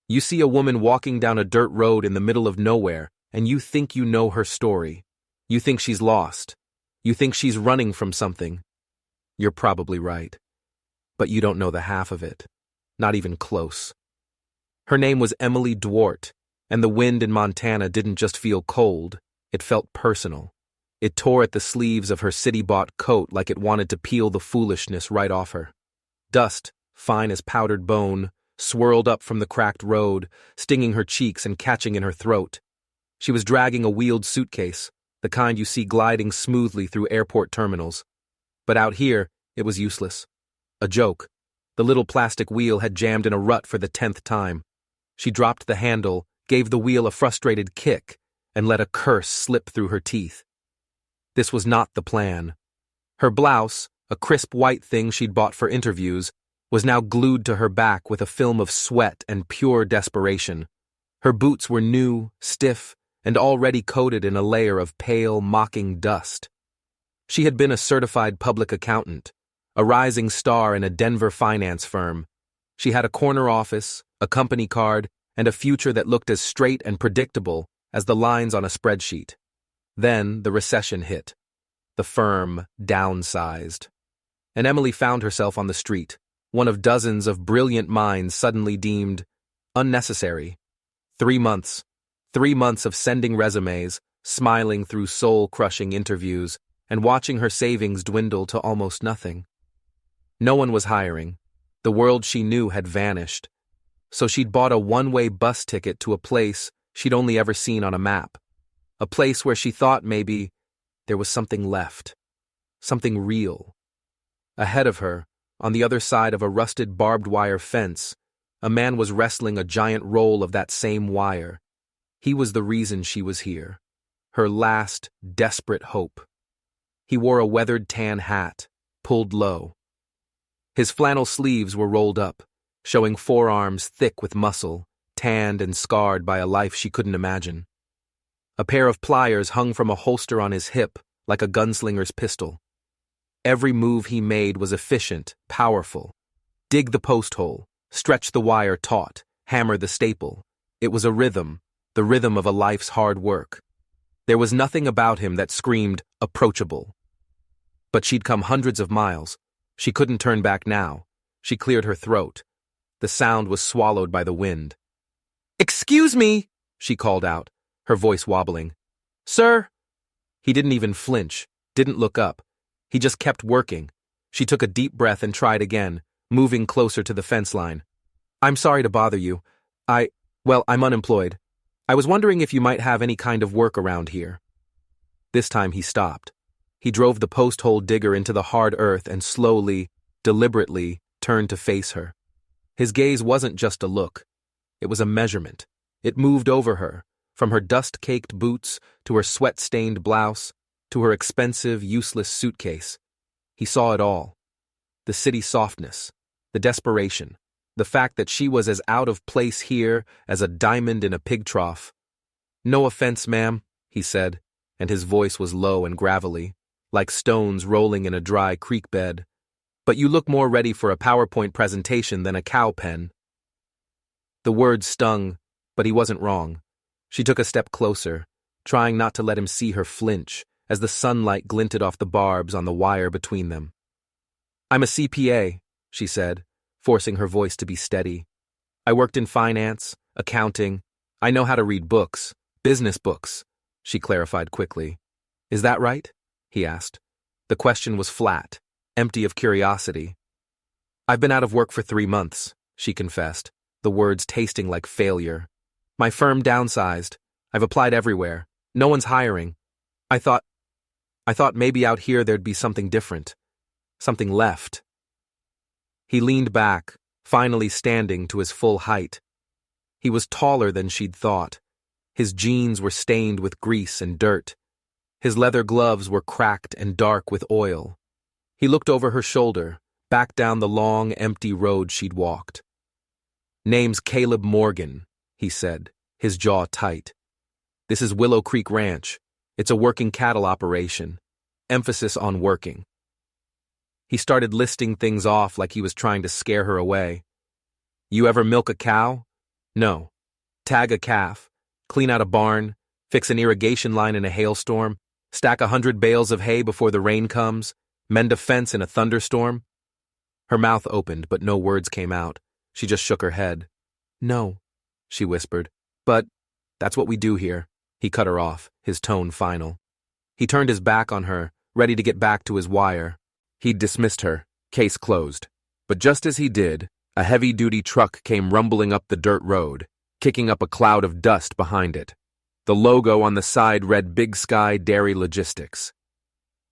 You see a woman walking down a dirt road in the middle of nowhere, and you think you know her story. You think she's lost. You think she's running from something. You're probably right. But you don't know the half of it. Not even close. Her name was Emily Dwart, and the wind in Montana didn't just feel cold, it felt personal. It tore at the sleeves of her city-bought coat like it wanted to peel the foolishness right off her. Dust, fine as powdered bone, swirled up from the cracked road, stinging her cheeks and catching in her throat. She was dragging a wheeled suitcase, the kind you see gliding smoothly through airport terminals. But out here, it was useless. A joke. The little plastic wheel had jammed in a rut for the 10th time. She dropped the handle, gave the wheel a frustrated kick, and let a curse slip through her teeth. This was not the plan. Her blouse, a crisp white thing she'd bought for interviews, was now glued to her back with a film of sweat and pure desperation. Her boots were new, stiff, and already coated in a layer of pale, mocking dust. She had been a certified public accountant, a rising star in a Denver finance firm. She had a corner office, a company card, and a future that looked as straight and predictable as the lines on a spreadsheet. Then the recession hit. The firm downsized. And Emily found herself on the street, one of dozens of brilliant minds suddenly deemed unnecessary. 3 months. 3 months of sending resumes, smiling through soul-crushing interviews, and watching her savings dwindle to almost nothing. No one was hiring. The world she knew had vanished. So she'd bought a one-way bus ticket to a place she'd only ever seen on a map. A place where she thought maybe there was something left. Something real. Ahead of her, on the other side of a rusted barbed wire fence, a man was wrestling a giant roll of that same wire. He was the reason she was here. Her last, desperate hope. He wore a weathered tan hat, pulled low. His flannel sleeves were rolled up, showing forearms thick with muscle, tanned and scarred by a life she couldn't imagine. A pair of pliers hung from a holster on his hip, like a gunslinger's pistol. Every move he made was efficient, powerful. Dig the post hole, stretch the wire taut, hammer the staple. It was a rhythm, the rhythm of a life's hard work. There was nothing about him that screamed approachable. But she'd come hundreds of miles. She couldn't turn back now. She cleared her throat. The sound was swallowed by the wind. "Excuse me," she called out, her voice wobbling. "Sir?" He didn't even flinch, didn't look up. He just kept working. She took a deep breath and tried again, moving closer to the fence line. "I'm sorry to bother you. I'm unemployed. I was wondering if you might have any kind of work around here." This time he stopped. He drove the post hole digger into the hard earth and slowly, deliberately, turned to face her. His gaze wasn't just a look. It was a measurement. It moved over her, from her dust-caked boots to her sweat-stained blouse to her expensive, useless suitcase. He saw it all. The city softness, the desperation, the fact that she was as out of place here as a diamond in a pig trough. "No offense, ma'am," he said, and his voice was low and gravelly, like stones rolling in a dry creek bed. "But you look more ready for a PowerPoint presentation than a cow pen." The words stung, but he wasn't wrong. She took a step closer, trying not to let him see her flinch as the sunlight glinted off the barbs on the wire between them. "I'm a CPA," she said, forcing her voice to be steady. "I worked in finance, accounting. I know how to read books, business books," she clarified quickly. "Is that right?" he asked. The question was flat, empty of curiosity. "I've been out of work for 3 months," she confessed, the words tasting like failure. "My firm downsized. I've applied everywhere. No one's hiring. I thought maybe out here there'd be something different. Something left." He leaned back, finally standing to his full height. He was taller than she'd thought. His jeans were stained with grease and dirt. His leather gloves were cracked and dark with oil. He looked over her shoulder, back down the long, empty road she'd walked. "Name's Caleb Morgan," he said, his jaw tight. "This is Willow Creek Ranch. It's a working cattle operation. Emphasis on working." He started listing things off like he was trying to scare her away. "You ever milk a cow? No. Tag a calf, clean out a barn, fix an irrigation line in a hailstorm, stack 100 bales of hay before the rain comes, mend a fence in a thunderstorm. Her mouth opened, but no words came out. She just shook her head. No, she whispered. But that's what we do here. He cut her off, his tone final. He turned his back on her, ready to get back to his wire. He'd dismissed her, case closed. But just as he did, a heavy-duty truck came rumbling up the dirt road, kicking up a cloud of dust behind it. The logo on the side read Big Sky Dairy Logistics.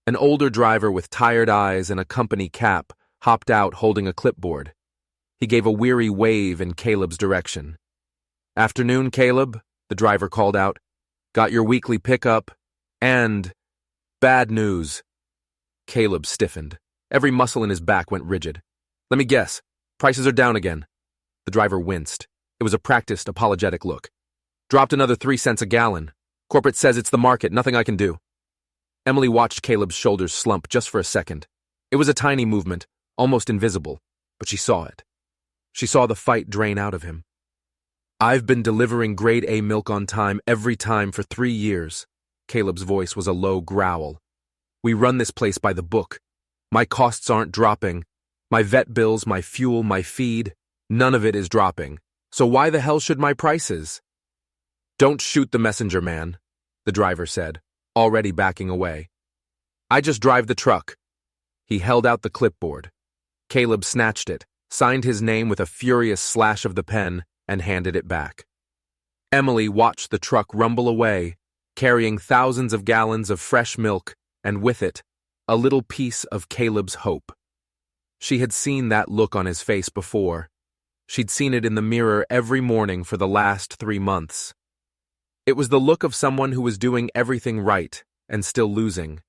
An older driver with tired eyes and a company cap hopped out holding a clipboard. He gave a weary wave in Caleb's direction. "Afternoon, Caleb," the driver called out. "Got your weekly pickup, and bad news." Caleb stiffened. Every muscle in his back went rigid. "Let me guess. Prices are down again." The driver winced. It was a practiced, apologetic look. "Dropped another 3 cents a gallon. Corporate says it's the market, nothing I can do." Emily watched Caleb's shoulders slump just for a second. It was a tiny movement, almost invisible, but she saw it. She saw the fight drain out of him. "I've been delivering grade A milk on time every time for 3 years. Caleb's voice was a low growl. "We run this place by the book. My costs aren't dropping. My vet bills, my fuel, my feed, none of it is dropping. So why the hell should my prices?" "Don't shoot the messenger, man," the driver said, already backing away. "I just drive the truck." He held out the clipboard. Caleb snatched it, signed his name with a furious slash of the pen, and handed it back. Emily watched the truck rumble away, carrying thousands of gallons of fresh milk, and with it, a little piece of Caleb's hope. She had seen that look on his face before. She'd seen it in the mirror every morning for the last 3 months. It was the look of someone who was doing everything right and still losing.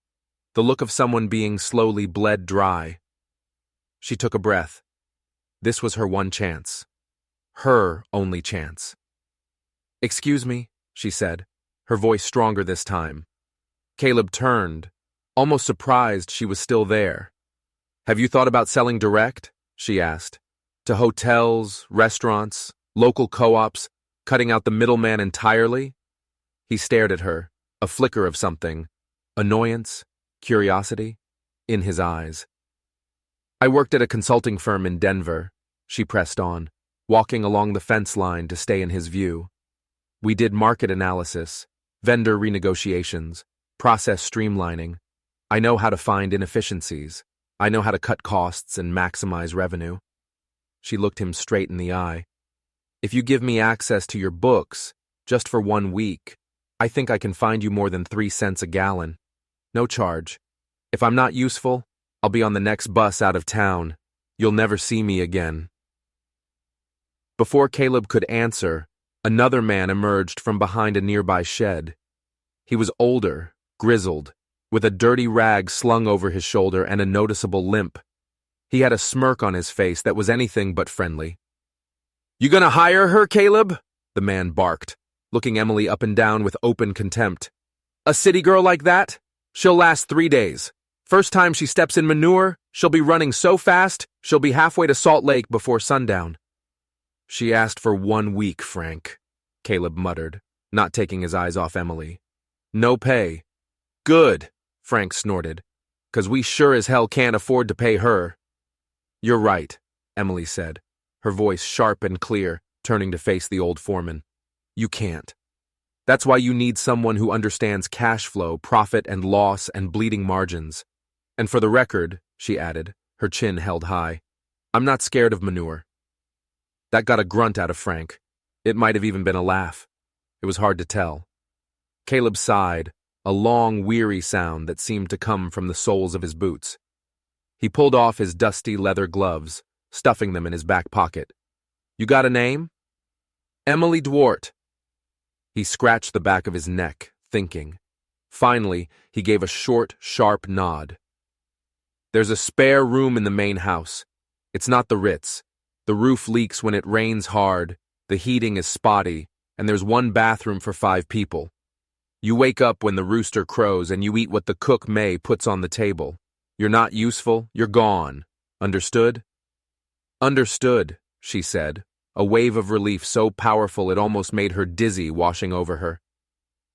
The look of someone being slowly bled dry. She took a breath. This was her one chance. Her only chance. "Excuse me," she said, her voice stronger this time. Caleb turned, almost surprised she was still there. "Have you thought about selling direct?" she asked. "To hotels, restaurants, local co-ops, cutting out the middleman entirely?" He stared at her, a flicker of something, annoyance, curiosity, in his eyes. "I worked at a consulting firm in Denver," she pressed on, walking along the fence line to stay in his view. "We did market analysis, vendor renegotiations, process streamlining. I know how to find inefficiencies. I know how to cut costs and maximize revenue." She looked him straight in the eye. "If you give me access to your books, just for 1 week, I think I can find you more than 3 cents a gallon. No charge. If I'm not useful, I'll be on the next bus out of town. You'll never see me again." Before Caleb could answer, another man emerged from behind a nearby shed. He was older, grizzled, with a dirty rag slung over his shoulder and a noticeable limp. He had a smirk on his face that was anything but friendly. "You gonna hire her, Caleb?" the man barked, looking Emily up and down with open contempt. "A city girl like that? She'll last 3 days. First time she steps in manure, she'll be running so fast, she'll be halfway to Salt Lake before sundown." "She asked for 1 week, Frank," Caleb muttered, not taking his eyes off Emily. "No pay." "Good," Frank snorted, "'cause we sure as hell can't afford to pay her." "You're right," Emily said, her voice sharp and clear, turning to face the old foreman. "You can't. That's why you need someone who understands cash flow, profit and loss, and bleeding margins. And for the record," she added, her chin held high, "I'm not scared of manure." That got a grunt out of Frank. It might have even been a laugh. It was hard to tell. Caleb sighed, a long, weary sound that seemed to come from the soles of his boots. He pulled off his dusty leather gloves, stuffing them in his back pocket. "You got a name?" "Emily Dwart." He scratched the back of his neck, thinking. Finally, he gave a short, sharp nod. "There's a spare room in the main house. It's not the Ritz. The roof leaks when it rains hard, the heating is spotty, and there's 1 bathroom for 5 people. You wake up when the rooster crows and you eat what the cook May puts on the table. You're not useful, you're gone. Understood?" "Understood," she said, a wave of relief so powerful it almost made her dizzy washing over her.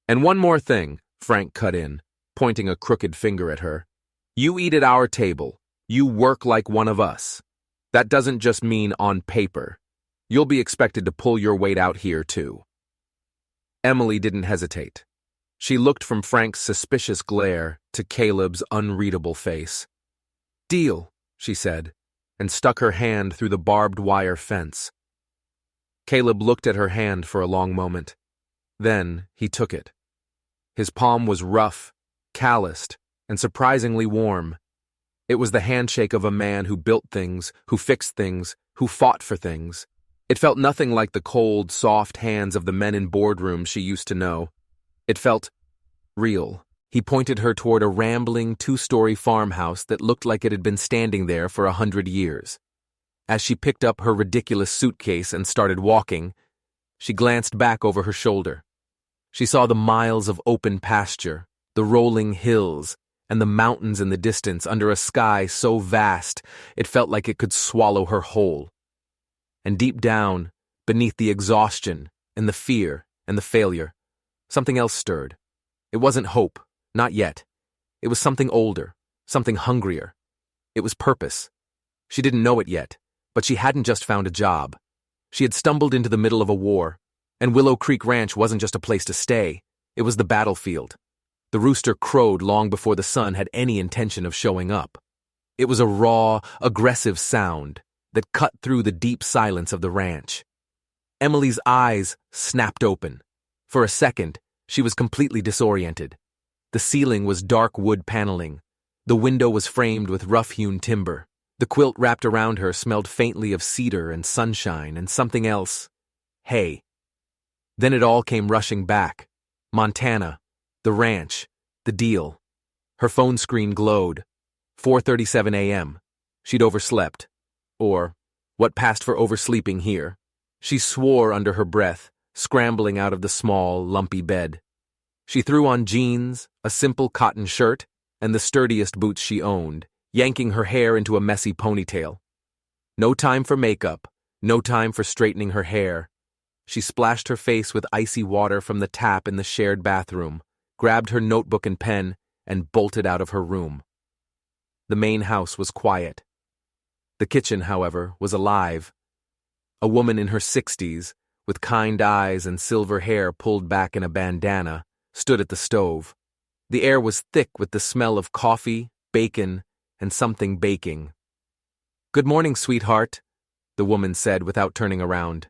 "And one more thing," Frank cut in, pointing a crooked finger at her. "You eat at our table. You work like one of us. That doesn't just mean on paper. You'll be expected to pull your weight out here, too." Emily didn't hesitate. She looked from Frank's suspicious glare to Caleb's unreadable face. "Deal," she said, and stuck her hand through the barbed wire fence. Caleb looked at her hand for a long moment. Then he took it. His palm was rough, calloused, and surprisingly warm. It was the handshake of a man who built things, who fixed things, who fought for things. It felt nothing like the cold, soft hands of the men in boardrooms she used to know. It felt real. He pointed her toward a rambling, two-story farmhouse that looked like it had been standing there for 100 years. As she picked up her ridiculous suitcase and started walking, she glanced back over her shoulder. She saw the miles of open pasture, the rolling hills, and the mountains in the distance under a sky so vast it felt like it could swallow her whole. And deep down, beneath the exhaustion and the fear and the failure, something else stirred. It wasn't hope, not yet. It was something older, something hungrier. It was purpose. She didn't know it yet, but she hadn't just found a job. She had stumbled into the middle of a war, and Willow Creek Ranch wasn't just a place to stay. It was the battlefield. The rooster crowed long before the sun had any intention of showing up. It was a raw, aggressive sound that cut through the deep silence of the ranch. Emily's eyes snapped open. For a second, she was completely disoriented. The ceiling was dark wood paneling. The window was framed with rough-hewn timber. The quilt wrapped around her smelled faintly of cedar and sunshine and something else. Hay. Then it all came rushing back. Montana, the ranch, the deal. Her phone screen glowed. 4:37 a.m. She'd overslept. Or, what passed for oversleeping here. She swore under her breath, scrambling out of the small, lumpy bed. She threw on jeans, a simple cotton shirt, and the sturdiest boots she owned, yanking her hair into a messy ponytail. No time for makeup, no time for straightening her hair. She splashed her face with icy water from the tap in the shared bathroom, grabbed her notebook and pen, and bolted out of her room. The main house was quiet. The kitchen, however, was alive. A woman in her 60s, with kind eyes and silver hair pulled back in a bandana, stood at the stove. The air was thick with the smell of coffee, bacon, and something baking. "Good morning, sweetheart," the woman said without turning around.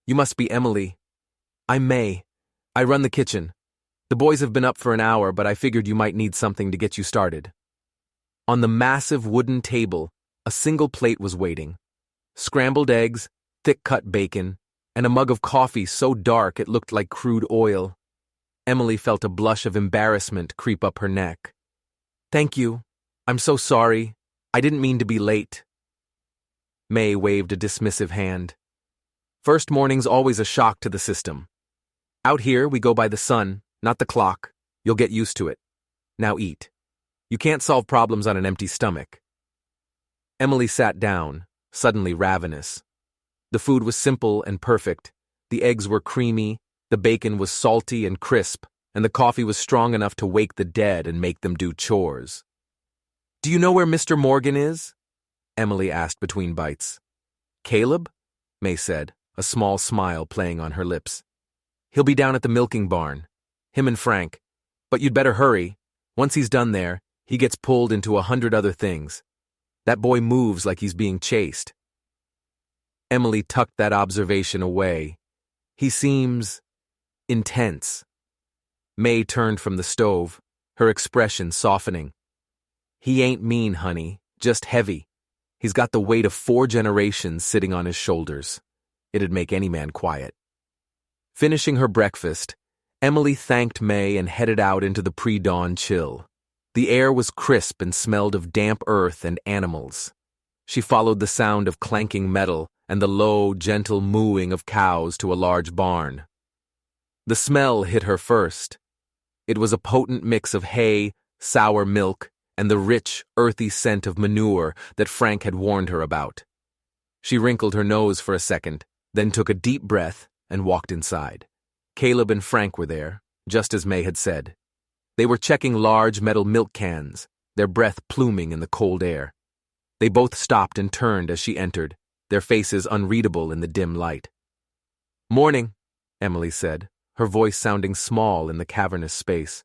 "You must be Emily." "I'm May. I run the kitchen. The boys have been up for an hour, but I figured you might need something to get you started." On the massive wooden table, a single plate was waiting. Scrambled eggs, thick-cut bacon, and a mug of coffee so dark it looked like crude oil. Emily felt a blush of embarrassment creep up her neck. "Thank you. I'm so sorry. I didn't mean to be late." May waved a dismissive hand. "First morning's always a shock to the system. Out here, we go by the sun, not the clock. You'll get used to it. Now eat. You can't solve problems on an empty stomach." Emily sat down, suddenly ravenous. The food was simple and perfect. The eggs were creamy, the bacon was salty and crisp, and the coffee was strong enough to wake the dead and make them do chores. "Do you know where Mr. Morgan is?" Emily asked between bites. "Caleb?" May said, a small smile playing on her lips. "He'll be down at the milking barn. Him and Frank. But you'd better hurry. Once he's done there, he gets pulled into 100 other things. That boy moves like he's being chased." Emily tucked that observation away. "He seems intense." May turned from the stove, her expression softening. "He ain't mean, honey, just heavy. He's got the weight of 4 generations sitting on his shoulders. It'd make any man quiet." Finishing her breakfast, Emily thanked May and headed out into the pre-dawn chill. The air was crisp and smelled of damp earth and animals. She followed the sound of clanking metal and the low, gentle mooing of cows to a large barn. The smell hit her first. It was a potent mix of hay, sour milk, and the rich, earthy scent of manure that Frank had warned her about. She wrinkled her nose for a second, then took a deep breath and walked inside. Caleb and Frank were there, just as May had said. They were checking large metal milk cans, their breath pluming in the cold air. They both stopped and turned as she entered, their faces unreadable in the dim light. "Morning," Emily said, her voice sounding small in the cavernous space.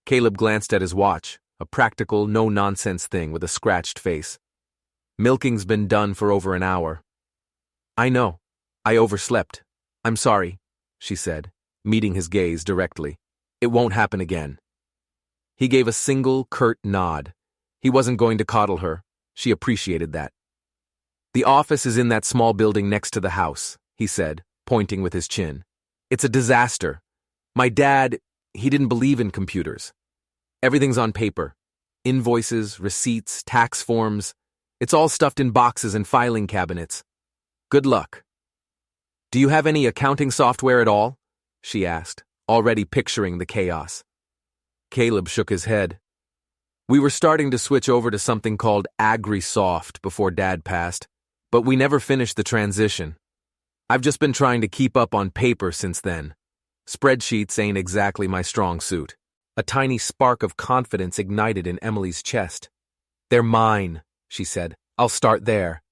Caleb glanced at his watch, a practical, no-nonsense thing with a scratched face. "Milking's been done for over an hour." "I know. I overslept. I'm sorry," she said, meeting his gaze directly. "It won't happen again." He gave a single, curt nod. He wasn't going to coddle her. She appreciated that. "The office is in that small building next to the house," he said, pointing with his chin. "It's a disaster. My dad, he didn't believe in computers. Everything's on paper. Invoices, receipts, tax forms. It's all stuffed in boxes and filing cabinets. Good luck." "Do you have any accounting software at all?" she asked, already picturing the chaos. Caleb shook his head. "We were starting to switch over to something called AgriSoft before Dad passed, but we never finished the transition. I've just been trying to keep up on paper since then. Spreadsheets ain't exactly my strong suit." A tiny spark of confidence ignited in Emily's chest. "They're mine," she said. "I'll start there."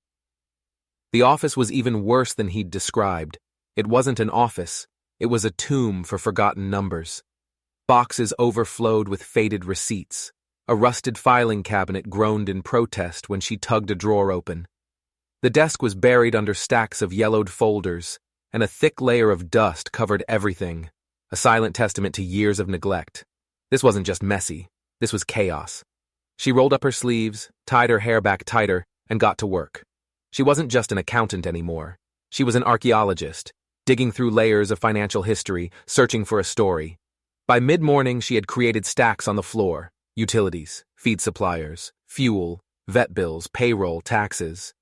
The office was even worse than he'd described. It wasn't an office. It was a tomb for forgotten numbers. Boxes overflowed with faded receipts. A rusted filing cabinet groaned in protest when she tugged a drawer open. The desk was buried under stacks of yellowed folders, and a thick layer of dust covered everything, a silent testament to years of neglect. This wasn't just messy. This was chaos. She rolled up her sleeves, tied her hair back tighter, and got to work. She wasn't just an accountant anymore. She was an archaeologist, digging through layers of financial history, searching for a story. By mid-morning, she had created stacks on the floor: utilities, feed suppliers, fuel, vet bills, payroll, taxes.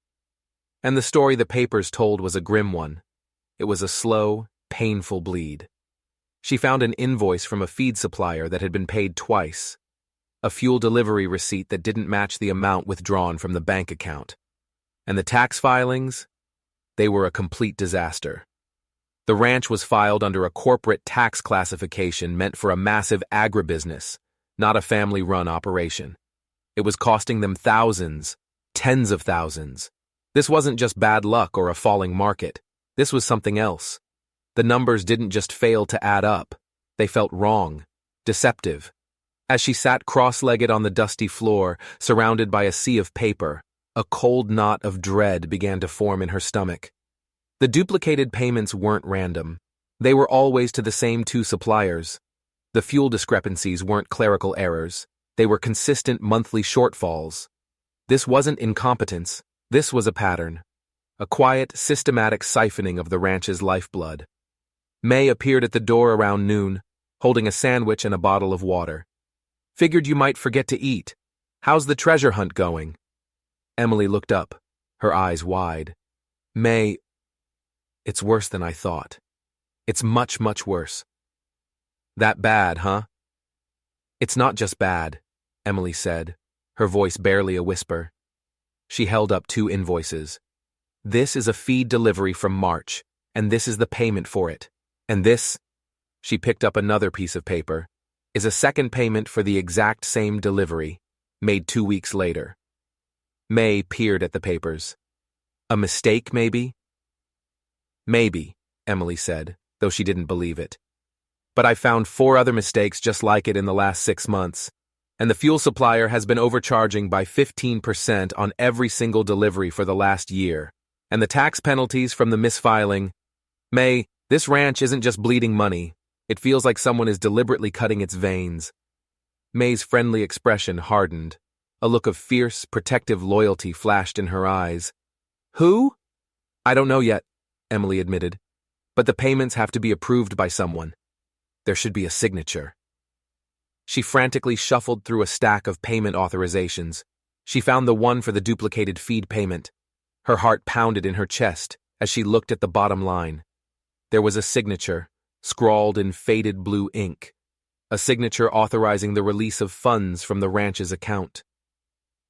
And the story the papers told was a grim one. It was a slow, painful bleed. She found an invoice from a feed supplier that had been paid twice, a fuel delivery receipt that didn't match the amount withdrawn from the bank account. And the tax filings? They were a complete disaster. The ranch was filed under a corporate tax classification meant for a massive agribusiness, not a family-run operation. It was costing them thousands, tens of thousands. This wasn't just bad luck or a falling market. This was something else. The numbers didn't just fail to add up. They felt wrong, deceptive. As she sat cross-legged on the dusty floor, surrounded by a sea of paper, a cold knot of dread began to form in her stomach. The duplicated payments weren't random. They were always to the same two suppliers. The fuel discrepancies weren't clerical errors. They were consistent monthly shortfalls. This wasn't incompetence. This was a pattern. A quiet, systematic siphoning of the ranch's lifeblood. May appeared at the door around noon, holding a sandwich and a bottle of water. "Figured you might forget to eat. How's the treasure hunt going?" Emily looked up, her eyes wide. "May, it's worse than I thought. It's much, much worse." "That bad, huh?" "It's not just bad," Emily said, her voice barely a whisper. She held up two invoices. "This is a feed delivery from March, and this is the payment for it. And this," she picked up another piece of paper, "is a second payment for the exact same delivery, made 2 weeks later." May peered at the papers. "A mistake, maybe?" "Maybe," Emily said, though she didn't believe it. "But I found 4 other mistakes just like it in the last 6 months, and the fuel supplier has been overcharging by 15% on every single delivery for the last year, and the tax penalties from the misfiling. May, this ranch isn't just bleeding money. It feels like someone is deliberately cutting its veins." May's friendly expression hardened. A look of fierce, protective loyalty flashed in her eyes. "Who?" "I don't know yet," Emily admitted, "but the payments have to be approved by someone. There should be a signature." She frantically shuffled through a stack of payment authorizations. She found the one for the duplicated feed payment. Her heart pounded in her chest as she looked at the bottom line. There was a signature, scrawled in faded blue ink, a signature authorizing the release of funds from the ranch's account.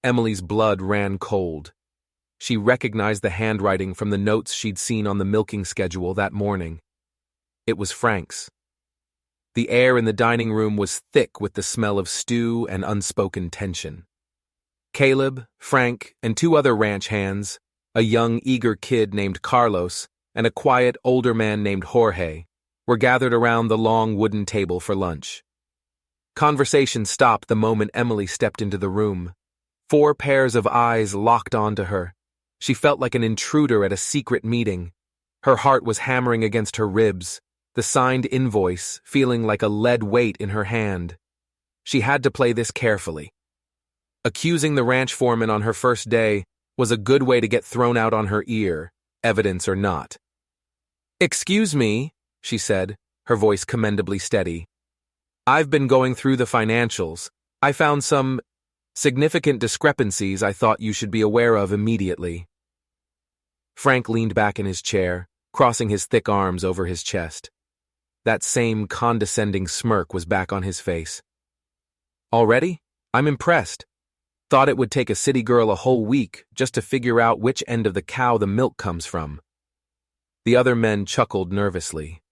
Emily's blood ran cold. She recognized the handwriting from the notes she'd seen on the milking schedule that morning. It was Frank's. The air in the dining room was thick with the smell of stew and unspoken tension. Caleb, Frank, and two other ranch hands, a young, eager kid named Carlos and a quiet, older man named Jorge, were gathered around the long wooden table for lunch. Conversation stopped the moment Emily stepped into the room. 4 pairs of eyes locked onto her. She felt like an intruder at a secret meeting. Her heart was hammering against her ribs, the signed invoice feeling like a lead weight in her hand. She had to play this carefully. Accusing the ranch foreman on her first day was a good way to get thrown out on her ear, evidence or not. "Excuse me," she said, her voice commendably steady. "I've been going through the financials. I found some significant discrepancies I thought you should be aware of immediately." Frank leaned back in his chair, crossing his thick arms over his chest. That same condescending smirk was back on his face. "Already? I'm impressed. Thought it would take a city girl a whole week just to figure out which end of the cow the milk comes from." The other men chuckled nervously.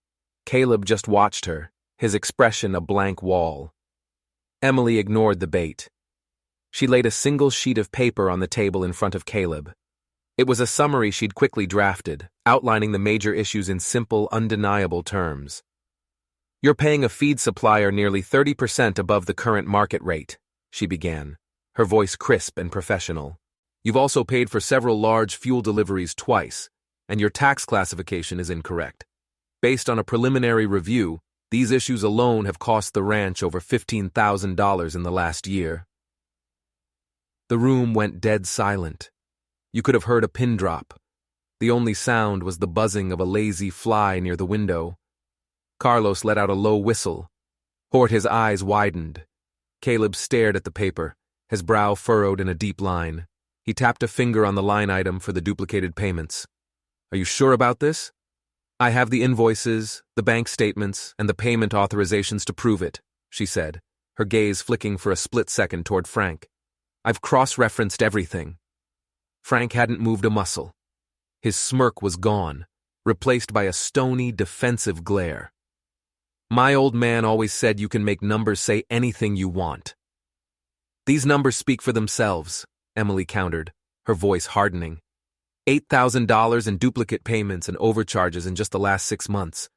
Caleb just watched her, his expression a blank wall. Emily ignored the bait. She laid a single sheet of paper on the table in front of Caleb. It was a summary she'd quickly drafted, outlining the major issues in simple, undeniable terms. "You're paying a feed supplier nearly 30% above the current market rate," she began, her voice crisp and professional. "You've also paid for several large fuel deliveries twice, and your tax classification is incorrect. Based on a preliminary review, these issues alone have cost the ranch over $15,000 in the last year." The room went dead silent. You could have heard a pin drop. The only sound was the buzzing of a lazy fly near the window. Carlos let out a low whistle. Jorge's eyes widened. Caleb stared at the paper, his brow furrowed in a deep line. He tapped a finger on the line item for the duplicated payments. "Are you sure about this?" "I have the invoices, the bank statements, and the payment authorizations to prove it," she said, her gaze flicking for a split second toward Frank. "I've cross-referenced everything." Frank hadn't moved a muscle. His smirk was gone, replaced by a stony, defensive glare. "My old man always said you can make numbers say anything you want." "These numbers speak for themselves," Emily countered, her voice hardening. $8,000 in duplicate payments and overcharges in just the last 6 months.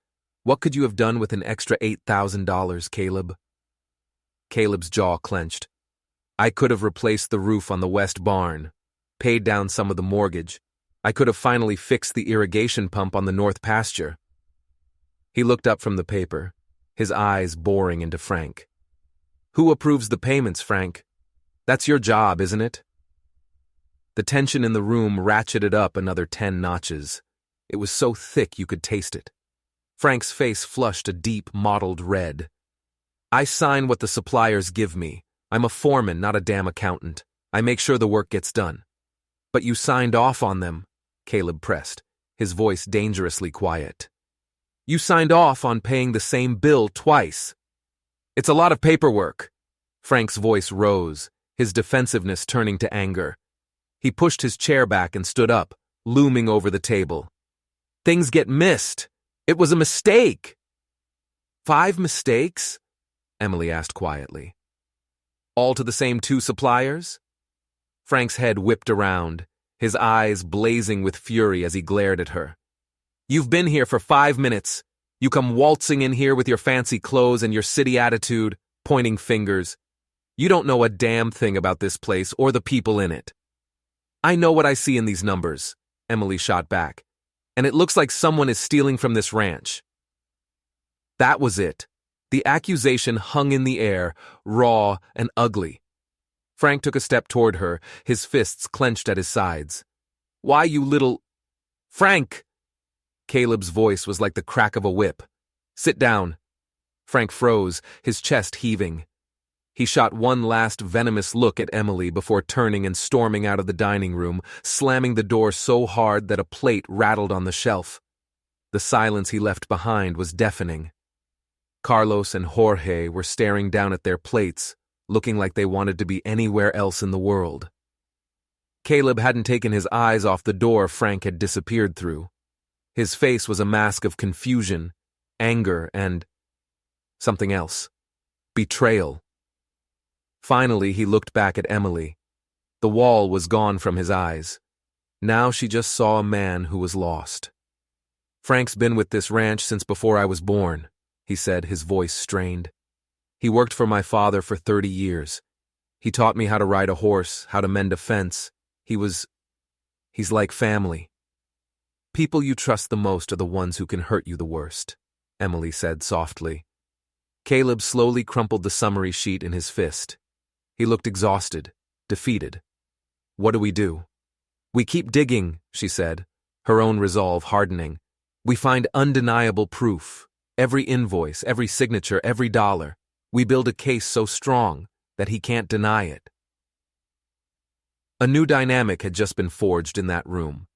What could you have done with an extra $8,000, Caleb? Caleb's jaw clenched. "I could have replaced the roof on the west barn, paid down some of the mortgage. I could have finally fixed the irrigation pump on the north pasture." He looked up from the paper, his eyes boring into Frank. "Who approves the payments, Frank? That's your job, isn't it?" The tension in the room ratcheted up another 10 notches. It was so thick you could taste it. Frank's face flushed a deep, mottled red. "I sign what the suppliers give me. I'm a foreman, not a damn accountant. I make sure the work gets done." "But you signed off on them," Caleb pressed, his voice dangerously quiet. "You signed off on paying the same bill twice." "It's a lot of paperwork." Frank's voice rose, his defensiveness turning to anger. He pushed his chair back and stood up, looming over the table. "Things get missed. It was a mistake." "5 mistakes?" Emily asked quietly. "All to the same 2 suppliers?" Frank's head whipped around, his eyes blazing with fury as he glared at her. "You've been here for 5 minutes. You come waltzing in here with your fancy clothes and your city attitude, pointing fingers. You don't know a damn thing about this place or the people in it." "I know what I see in these numbers," Emily shot back, "and it looks like someone is stealing from this ranch." That was it. The accusation hung in the air, raw and ugly. Frank took a step toward her, his fists clenched at his sides. "Why, you little—" "Frank!" Caleb's voice was like the crack of a whip. "Sit down." Frank froze, his chest heaving. He shot one last venomous look at Emily before turning and storming out of the dining room, slamming the door so hard that a plate rattled on the shelf. The silence he left behind was deafening. Carlos and Jorge were staring down at their plates, looking like they wanted to be anywhere else in the world. Caleb hadn't taken his eyes off the door Frank had disappeared through. His face was a mask of confusion, anger, and something else. Betrayal. Finally, he looked back at Emily. The wall was gone from his eyes. Now she just saw a man who was lost. "Frank's been with this ranch since before I was born," he said, his voice strained. "He worked for my father for 30 years. He taught me how to ride a horse, how to mend a fence. He's like family." "People you trust the most are the ones who can hurt you the worst," Emily said softly. Caleb slowly crumpled the summary sheet in his fist. He looked exhausted, defeated. "What do we do?" "We keep digging," she said, her own resolve hardening. "We find undeniable proof. Every invoice, every signature, every dollar. We build a case so strong that he can't deny it." A new dynamic had just been forged in that room.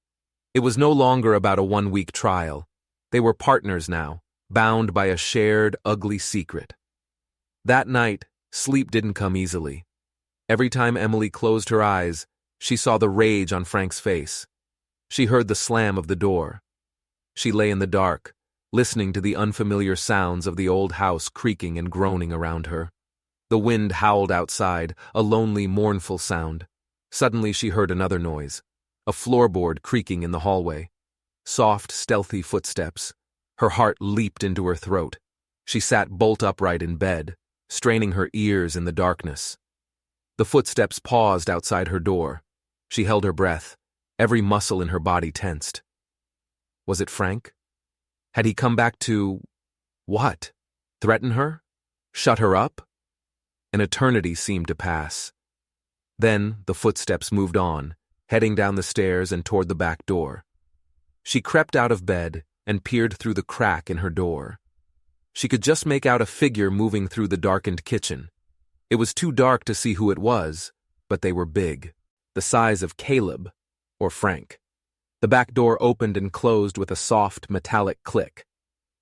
It was no longer about a one-week trial. They were partners now, bound by a shared, ugly secret. That night, sleep didn't come easily. Every time Emily closed her eyes, she saw the rage on Frank's face. She heard the slam of the door. She lay in the dark, listening to the unfamiliar sounds of the old house creaking and groaning around her. The wind howled outside, a lonely, mournful sound. Suddenly she heard another noise, a floorboard creaking in the hallway. Soft, stealthy footsteps. Her heart leaped into her throat. She sat bolt upright in bed, straining her ears in the darkness. The footsteps paused outside her door. She held her breath, every muscle in her body tensed. Was it Frank? Had he come back to... what? Threaten her? Shut her up? An eternity seemed to pass. Then the footsteps moved on, heading down the stairs and toward the back door. She crept out of bed and peered through the crack in her door. She could just make out a figure moving through the darkened kitchen. It was too dark to see who it was, but they were big, the size of Caleb or Frank. The back door opened and closed with a soft, metallic click.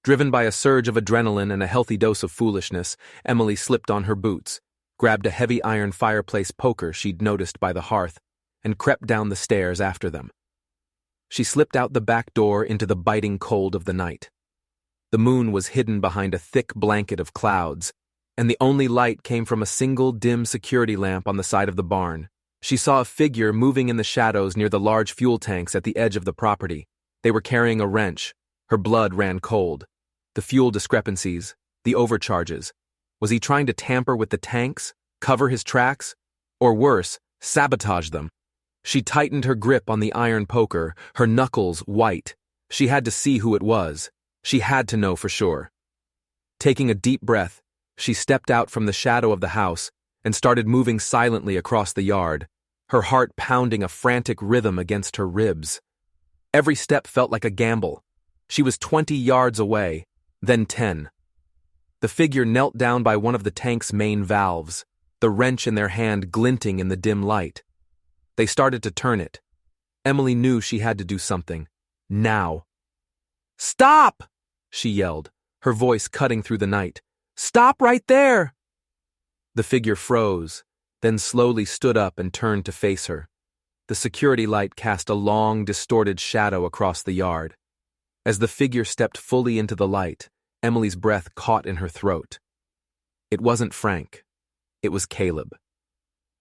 Driven by a surge of adrenaline and a healthy dose of foolishness, Emily slipped on her boots, grabbed a heavy iron fireplace poker she'd noticed by the hearth, and crept down the stairs after them. She slipped out the back door into the biting cold of the night. The moon was hidden behind a thick blanket of clouds, and the only light came from a single dim security lamp on the side of the barn. She saw a figure moving in the shadows near the large fuel tanks at the edge of the property. They were carrying a wrench. Her blood ran cold. The fuel discrepancies, the overcharges. Was he trying to tamper with the tanks, cover his tracks, or worse, sabotage them? She tightened her grip on the iron poker, her knuckles white. She had to see who it was. She had to know for sure. Taking a deep breath, she stepped out from the shadow of the house and started moving silently across the yard, her heart pounding a frantic rhythm against her ribs. Every step felt like a gamble. She was 20 yards away, then 10. The figure knelt down by one of the tank's main valves, the wrench in their hand glinting in the dim light. They started to turn it. Emily knew she had to do something. Now. "Stop!" she yelled, her voice cutting through the night. "Stop right there!" The figure froze, then slowly stood up and turned to face her. The security light cast a long, distorted shadow across the yard. As the figure stepped fully into the light, Emily's breath caught in her throat. It wasn't Frank. It was Caleb.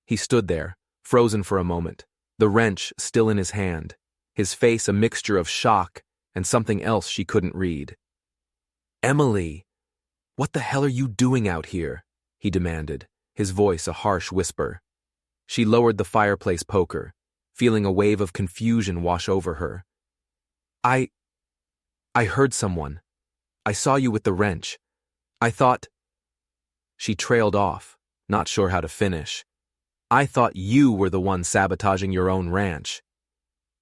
He stood there, frozen for a moment, the wrench still in his hand, his face a mixture of shock and something else she couldn't read. "Emily, what the hell are you doing out here?" he demanded, his voice a harsh whisper. She lowered the fireplace poker, feeling a wave of confusion wash over her. I heard someone. I saw you with the wrench. I thought..." She trailed off, not sure how to finish. "I thought you were the one sabotaging your own ranch."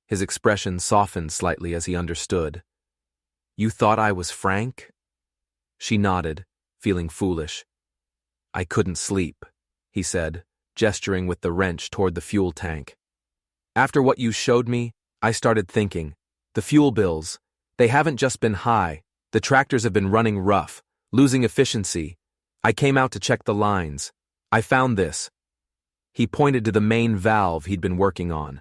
His expression softened slightly as he understood. "You thought I was Frank?" She nodded, feeling foolish. "I couldn't sleep," he said, gesturing with the wrench toward the fuel tank. "After what you showed me, I started thinking. The fuel bills, they haven't just been high. The tractors have been running rough, losing efficiency. I came out to check the lines. I found this." He pointed to the main valve he'd been working on,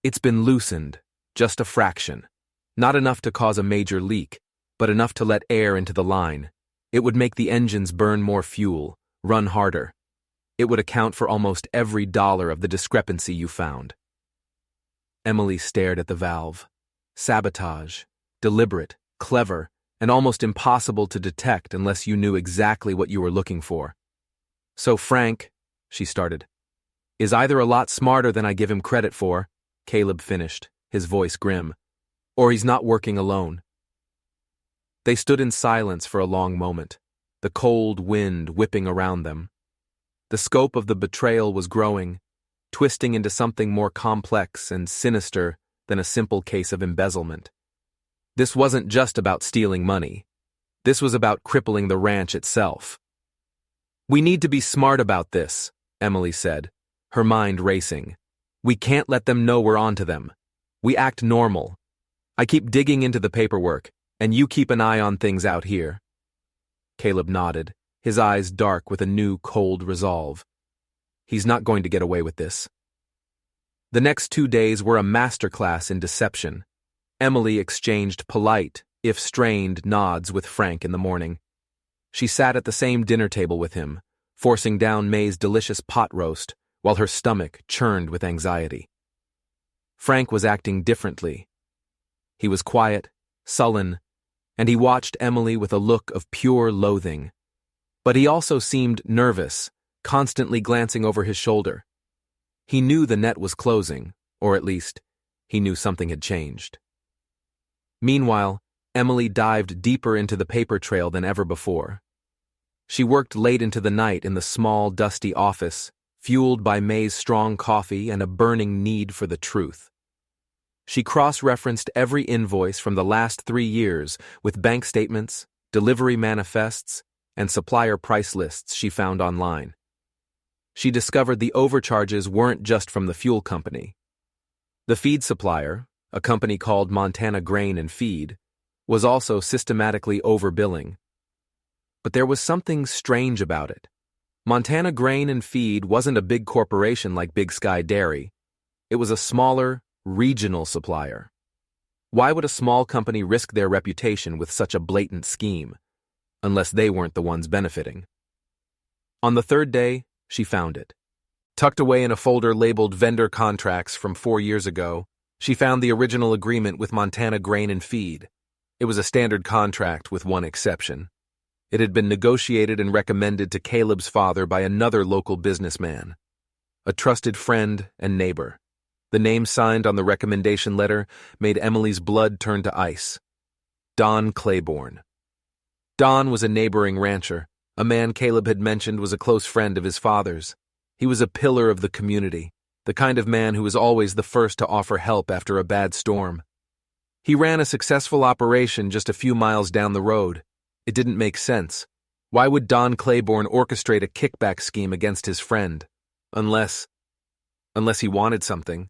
It's been loosened, just a fraction. Not enough to cause a major leak, but enough to let air into the line. It would make the engines burn more fuel, run harder. It would account for almost every dollar of the discrepancy you found. Emily stared at the valve. Sabotage. Deliberate, clever, and almost impossible to detect unless you knew exactly what you were looking for. So Frank, she started, is either a lot smarter than I give him credit for, Caleb finished, his voice grim, or he's not working alone. They stood in silence for a long moment, the cold wind whipping around them. The scope of the betrayal was growing, twisting into something more complex and sinister than a simple case of embezzlement. This wasn't just about stealing money. This was about crippling the ranch itself. We need to be smart about this, Emily said, her mind racing. We can't let them know we're onto them. We act normal. I keep digging into the paperwork, and you keep an eye on things out here. Caleb nodded, his eyes dark with a new, cold resolve. He's not going to get away with this. The next 2 days were a masterclass in deception. Emily exchanged polite, if strained, nods with Frank in the morning. She sat at the same dinner table with him, forcing down May's delicious pot roast, while her stomach churned with anxiety. Frank was acting differently. He was quiet, sullen, and he watched Emily with a look of pure loathing. But he also seemed nervous, constantly glancing over his shoulder. He knew the net was closing, or at least, he knew something had changed. Meanwhile, Emily dived deeper into the paper trail than ever before. She worked late into the night in the small, dusty office, fueled by May's strong coffee and a burning need for the truth. She cross-referenced every invoice from the last 3 years with bank statements, delivery manifests, and supplier price lists she found online. She discovered the overcharges weren't just from the fuel company. The feed supplier, a company called Montana Grain and Feed, was also systematically overbilling. But there was something strange about it. Montana Grain and Feed wasn't a big corporation like Big Sky Dairy. It was a smaller, regional supplier. Why would a small company risk their reputation with such a blatant scheme, unless they weren't the ones benefiting? On the 3rd day, she found it. Tucked away in a folder labeled Vendor Contracts from 4 years ago, she found the original agreement with Montana Grain and Feed. It was a standard contract with one exception. It had been negotiated and recommended to Caleb's father by another local businessman, a trusted friend and neighbor. The name signed on the recommendation letter made Emily's blood turn to ice. Don Claiborne. Don was a neighboring rancher, a man Caleb had mentioned was a close friend of his father's. He was a pillar of the community, the kind of man who was always the first to offer help after a bad storm. He ran a successful operation just a few miles down the road. It didn't make sense. Why would Don Claiborne orchestrate a kickback scheme against his friend? Unless he wanted something.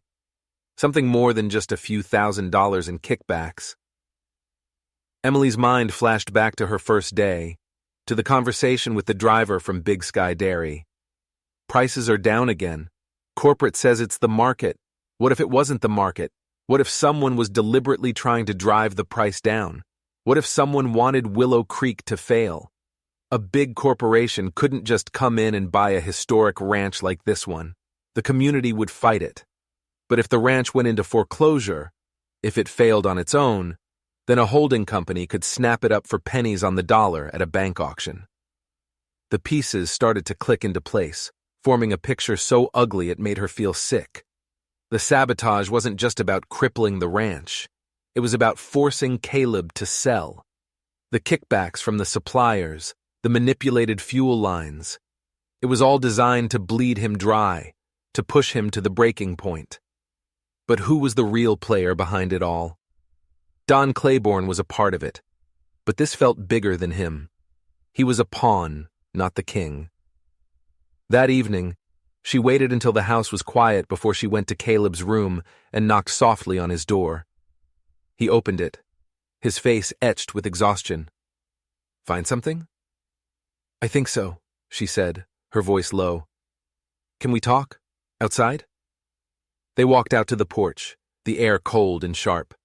Something more than just a few $1,000s in kickbacks. Emily's mind flashed back to her first day, to the conversation with the driver from Big Sky Dairy. Prices are down again. Corporate says it's the market. What if it wasn't the market? What if someone was deliberately trying to drive the price down? What if someone wanted Willow Creek to fail? A big corporation couldn't just come in and buy a historic ranch like this one. The community would fight it. But if the ranch went into foreclosure, if it failed on its own, then a holding company could snap it up for pennies on the dollar at a bank auction. The pieces started to click into place, forming a picture so ugly it made her feel sick. The sabotage wasn't just about crippling the ranch. It was about forcing Caleb to sell. The kickbacks from the suppliers, the manipulated fuel lines. It was all designed to bleed him dry, to push him to the breaking point. But who was the real player behind it all? Don Claiborne was a part of it, but this felt bigger than him. He was a pawn, not the king. That evening, she waited until the house was quiet before she went to Caleb's room and knocked softly on his door. He opened it, his face etched with exhaustion. "Find something?" "I think so," she said, her voice low. "Can we talk? Outside?" They walked out to the porch, the air cold and sharp.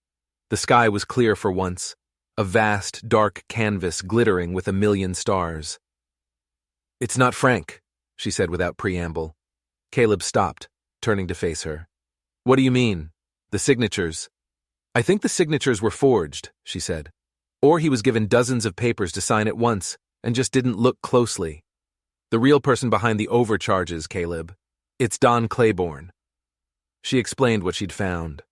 The sky was clear for once, a vast, dark canvas glittering with a million stars. "It's not Frank," she said without preamble. Caleb stopped, turning to face her. "What do you mean? The signatures?" "I think the signatures were forged," she said. "Or he was given dozens of papers to sign at once and just didn't look closely. The real person behind the overcharges, Caleb. It's Don Claiborne." She explained what she'd found.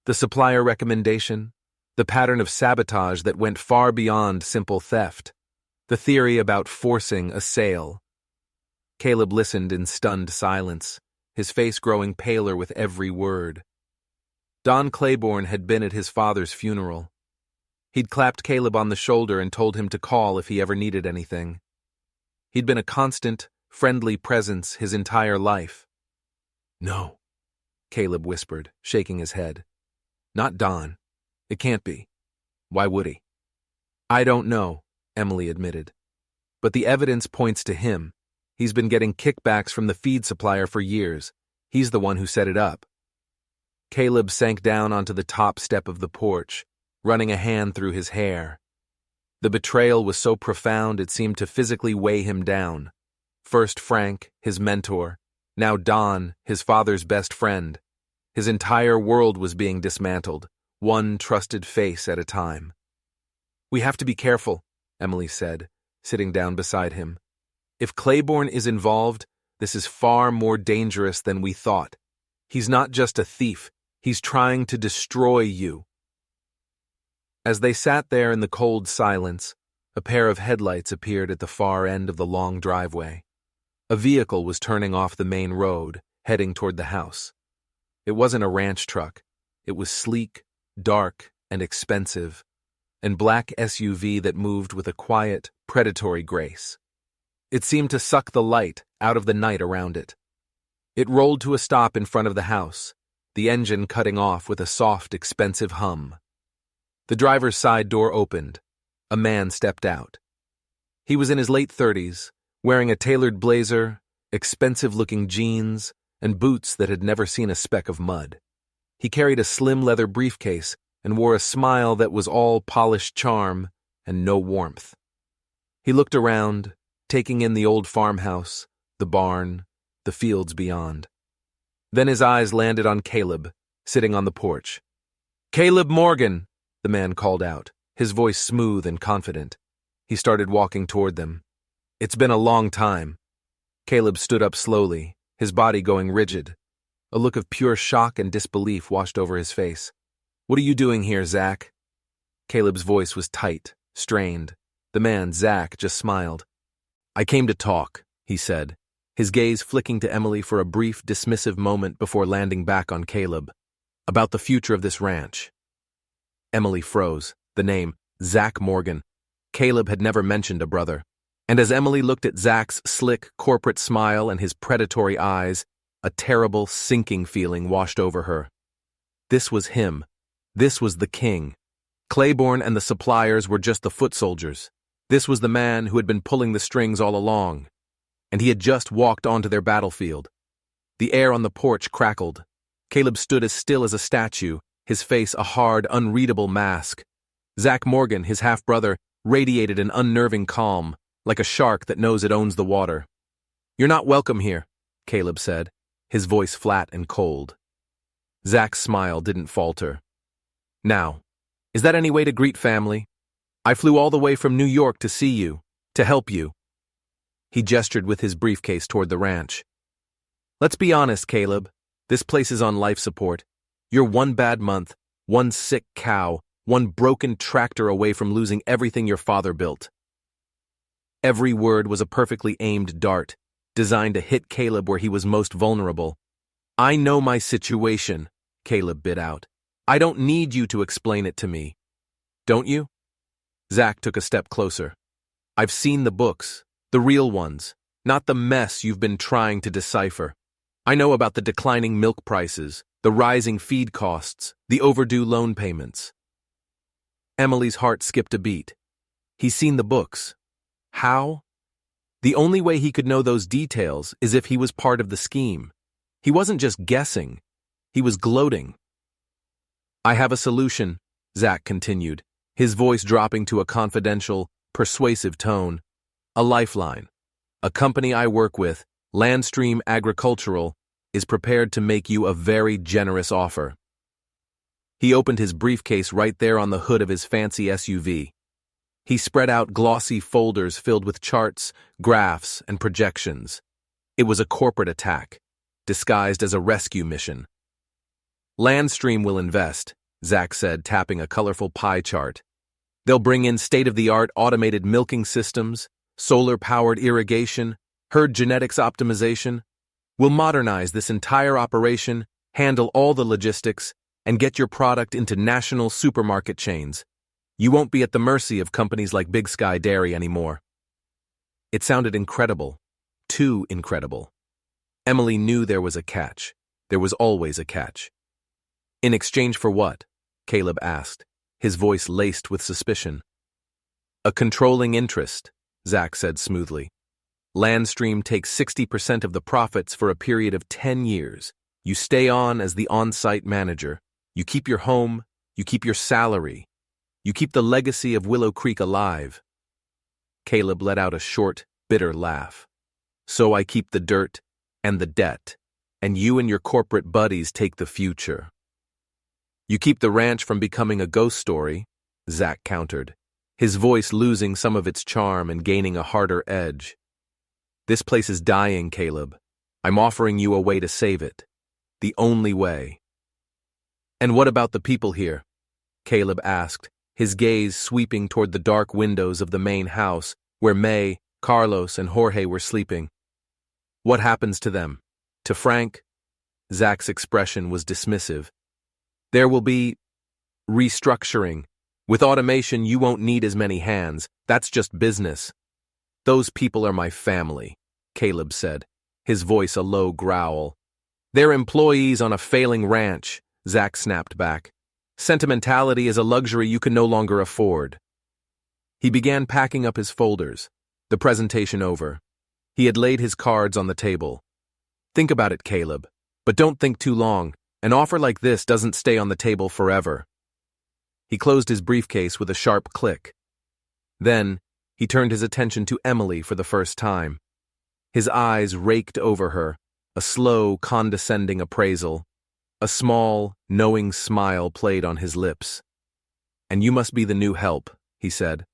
The supplier recommendation, the pattern of sabotage that went far beyond simple theft, the theory about forcing a sale. Caleb listened in stunned silence, his face growing paler with every word. Don Claiborne had been at his father's funeral. He'd clapped Caleb on the shoulder and told him to call if he ever needed anything. He'd been a constant, friendly presence his entire life. "No," Caleb whispered, shaking his head. "Not Don. It can't be. Why would he?" "I don't know," Emily admitted. "But the evidence points to him. He's been getting kickbacks from the feed supplier for years. He's the one who set it up." Caleb sank down onto the top step of the porch, running a hand through his hair. The betrayal was so profound it seemed to physically weigh him down. First Frank, his mentor, now Don, his father's best friend. His entire world was being dismantled, one trusted face at a time. "We have to be careful," Emily said, sitting down beside him. "If Claiborne is involved, this is far more dangerous than we thought. He's not just a thief, he's trying to destroy you." As they sat there in the cold silence, a pair of headlights appeared at the far end of the long driveway. A vehicle was turning off the main road, heading toward the house. It wasn't a ranch truck. It was sleek, dark, and expensive, and black SUV that moved with a quiet, predatory grace. It seemed to suck the light out of the night around it. It rolled to a stop in front of the house, the engine cutting off with a soft, expensive hum. The driver's side door opened. A man stepped out. He was in his late 30s, wearing a tailored blazer, expensive-looking jeans, and boots that had never seen a speck of mud. He carried a slim leather briefcase and wore a smile that was all polished charm and no warmth. He looked around, taking in the old farmhouse, the barn, the fields beyond. Then his eyes landed on Caleb, sitting on the porch. "Caleb Morgan," the man called out, his voice smooth and confident. He started walking toward them. "It's been a long time." Caleb stood up slowly, his body going rigid. A look of pure shock and disbelief washed over his face. "What are you doing here, Zach?" Caleb's voice was tight, strained. The man, Zach, just smiled. "I came to talk," he said, his gaze flicking to Emily for a brief, dismissive moment before landing back on Caleb. "About the future of this ranch." Emily froze. The name, Zach Morgan. Caleb had never mentioned a brother. And as Emily looked at Zach's slick, corporate smile and his predatory eyes, a terrible, sinking feeling washed over her. This was him. This was the king. Claiborne and the suppliers were just the foot soldiers. This was the man who had been pulling the strings all along. And he had just walked onto their battlefield. The air on the porch crackled. Caleb stood as still as a statue, his face a hard, unreadable mask. Zach Morgan, his half-brother, radiated an unnerving calm, like a shark that knows it owns the water. "You're not welcome here," Caleb said, his voice flat and cold. Zach's smile didn't falter. "Now, is that any way to greet family? I flew all the way from New York to see you, to help you." He gestured with his briefcase toward the ranch. "Let's be honest, Caleb. This place is on life support. You're one bad month, one sick cow, one broken tractor away from losing everything your father built." Every word was a perfectly aimed dart, designed to hit Caleb where he was most vulnerable. "I know my situation," Caleb bit out. "I don't need you to explain it to me." "Don't you?" Zach took a step closer. "I've seen the books, the real ones, not the mess you've been trying to decipher. I know about the declining milk prices, the rising feed costs, the overdue loan payments." Emily's heart skipped a beat. He's seen the books. How? The only way he could know those details is if he was part of the scheme. He wasn't just guessing. He was gloating. I have a solution, Zach continued, his voice dropping to a confidential, persuasive tone. A lifeline. A company I work with, Landstream Agricultural, is prepared to make you a very generous offer. He opened his briefcase right there on the hood of his fancy SUV. He spread out glossy folders filled with charts, graphs, and projections. It was a corporate attack, disguised as a rescue mission. Landstream will invest, Zach said, tapping a colorful pie chart. They'll bring in state-of-the-art automated milking systems, solar-powered irrigation, herd genetics optimization. We'll modernize this entire operation, handle all the logistics, and get your product into national supermarket chains. You won't be at the mercy of companies like Big Sky Dairy anymore. It sounded incredible. Too incredible. Emily knew there was a catch. There was always a catch. In exchange for what? Caleb asked, his voice laced with suspicion. A controlling interest, Zach said smoothly. Landstream takes 60% of the profits for a period of 10 years. You stay on as the on-site manager. You keep your home. You keep your salary. You keep the legacy of Willow Creek alive. Caleb let out a short, bitter laugh. So I keep the dirt and the debt, and you and your corporate buddies take the future. You keep the ranch from becoming a ghost story, Zach countered, his voice losing some of its charm and gaining a harder edge. This place is dying, Caleb. I'm offering you a way to save it. The only way. And what about the people here? Caleb asked, his gaze sweeping toward the dark windows of the main house where May, Carlos, and Jorge were sleeping. What happens to them? To Frank? Zach's expression was dismissive. There will be restructuring. With automation, you won't need as many hands. That's just business. Those people are my family, Caleb said, his voice a low growl. They're employees on a failing ranch, Zach snapped back. Sentimentality is a luxury you can no longer afford. He began packing up his folders, the presentation over. He had laid his cards on the table. Think about it, Caleb, but don't think too long. An offer like this doesn't stay on the table forever. He closed his briefcase with a sharp click. Then, he turned his attention to Emily for the first time. His eyes raked over her, a slow, condescending appraisal. A small, knowing smile played on his lips. And you must be the new help, he said.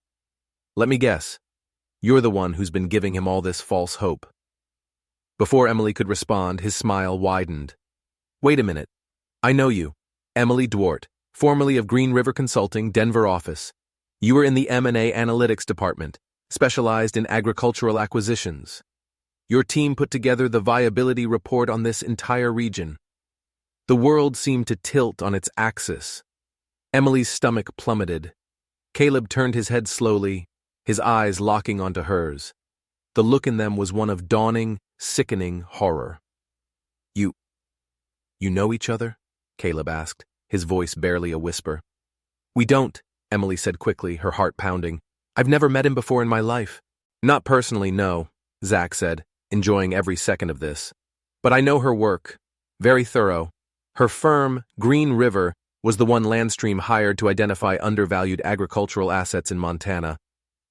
Let me guess. You're the one who's been giving him all this false hope. Before Emily could respond, his smile widened. Wait a minute. I know you. Emily Dwart, formerly of Green River Consulting, Denver office. You were in the M&A Analytics Department, specialized in agricultural acquisitions. Your team put together the viability report on this entire region. The world seemed to tilt on its axis. Emily's stomach plummeted. Caleb turned his head slowly, his eyes locking onto hers. The look in them was one of dawning, sickening horror. You know each other? Caleb asked, his voice barely a whisper. We don't, Emily said quickly, her heart pounding. I've never met him before in my life. Not personally, no, Zach said, enjoying every second of this. But I know her work. Very thorough. Her firm, Green River, was the one Landstream hired to identify undervalued agricultural assets in Montana,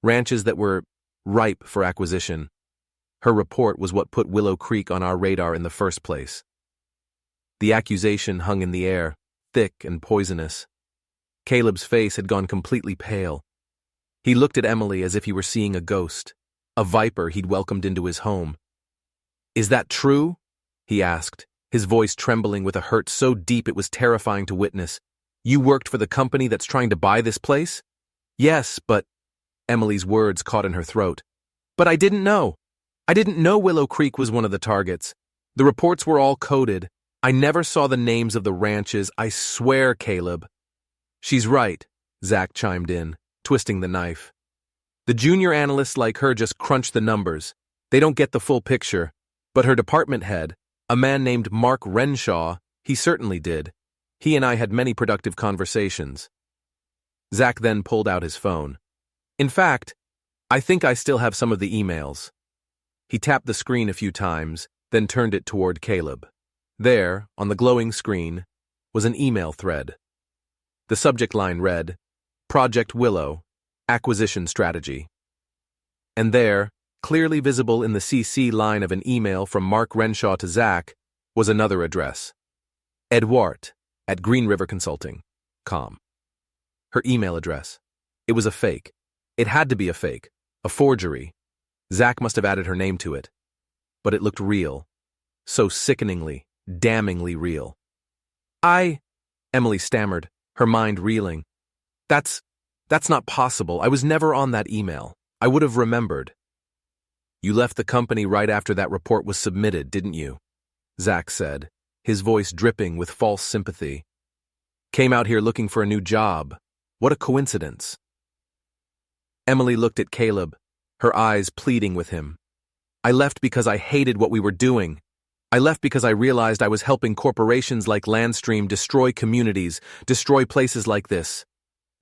ranches that were ripe for acquisition. Her report was what put Willow Creek on our radar in the first place. The accusation hung in the air, thick and poisonous. Caleb's face had gone completely pale. He looked at Emily as if he were seeing a ghost, a viper he'd welcomed into his home. Is that true? He asked, his voice trembling with a hurt so deep it was terrifying to witness. You worked for the company that's trying to buy this place? Yes, but... Emily's words caught in her throat. But I didn't know. I didn't know Willow Creek was one of the targets. The reports were all coded. I never saw the names of the ranches, I swear, Caleb. She's right, Zach chimed in, twisting the knife. The junior analysts like her just crunch the numbers. They don't get the full picture. But her department head, a man named Mark Renshaw, he certainly did. He and I had many productive conversations. Zach then pulled out his phone. In fact, I think I still have some of the emails. He tapped the screen a few times, then turned it toward Caleb. There, on the glowing screen, was an email thread. The subject line read, Project Willow, Acquisition Strategy. And there, clearly visible in the CC line of an email from Mark Renshaw to Zach, was another address. Edward at greenriverconsulting.com. Her email address. It was a fake. It had to be a fake, a forgery. Zach must have added her name to it. But it looked real. So sickeningly, damningly real. Emily stammered, her mind reeling. That's not possible. I was never on that email. I would have remembered. You left the company right after that report was submitted, didn't you? Zach said, his voice dripping with false sympathy. Came out here looking for a new job. What a coincidence. Emily looked at Caleb, her eyes pleading with him. I left because I hated what we were doing. I left because I realized I was helping corporations like Landstream destroy communities, destroy places like this.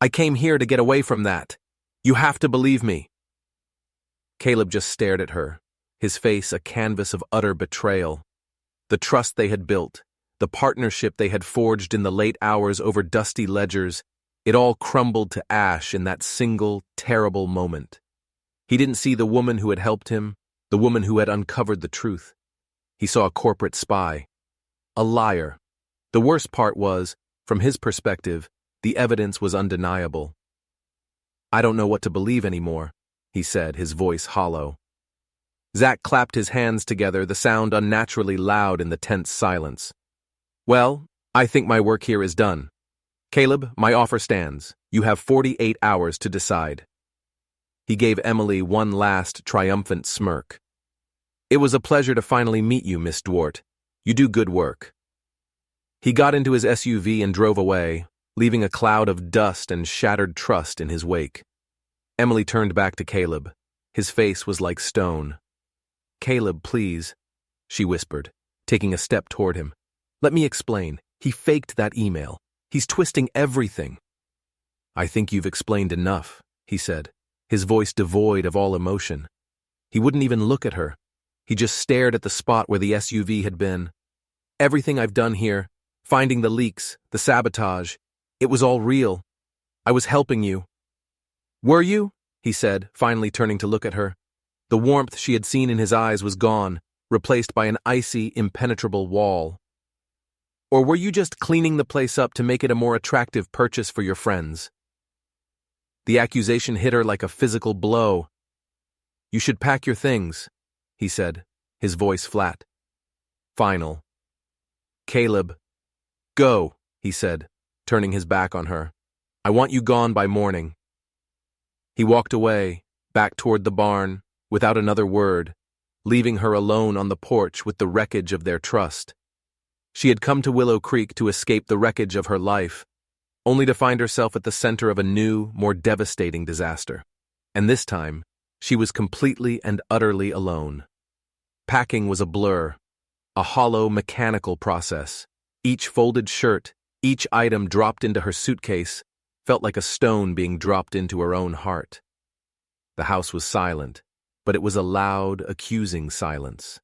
I came here to get away from that. You have to believe me. Caleb just stared at her, his face a canvas of utter betrayal. The trust they had built, the partnership they had forged in the late hours over dusty ledgers, it all crumbled to ash in that single, terrible moment. He didn't see the woman who had helped him, the woman who had uncovered the truth. He saw a corporate spy, a liar. The worst part was, from his perspective, the evidence was undeniable. I don't know what to believe anymore, he said, his voice hollow. Zach clapped his hands together, the sound unnaturally loud in the tense silence. Well, I think my work here is done. Caleb, my offer stands. You have 48 hours to decide. He gave Emily one last triumphant smirk. It was a pleasure to finally meet you, Miss Dwart. You do good work. He got into his SUV and drove away, leaving a cloud of dust and shattered trust in his wake. Emily turned back to Caleb. His face was like stone. Caleb, please, she whispered, taking a step toward him. Let me explain. He faked that email. He's twisting everything. I think you've explained enough, he said, his voice devoid of all emotion. He wouldn't even look at her. He just stared at the spot where the SUV had been. Everything I've done here, finding the leaks, the sabotage, it was all real. I was helping you. Were you? He said, finally turning to look at her. The warmth she had seen in his eyes was gone, replaced by an icy, impenetrable wall. Or were you just cleaning the place up to make it a more attractive purchase for your friends? The accusation hit her like a physical blow. You should pack your things, he said, his voice flat. Final. Caleb. Go, he said, turning his back on her. I want you gone by morning. He walked away, back toward the barn, without another word, leaving her alone on the porch with the wreckage of their trust. She had come to Willow Creek to escape the wreckage of her life, only to find herself at the center of a new, more devastating disaster. And this time, she was completely and utterly alone. Packing was a blur, a hollow, mechanical process. Each folded shirt, each item dropped into her suitcase, felt like a stone being dropped into her own heart. The house was silent, but it was a loud, accusing silence.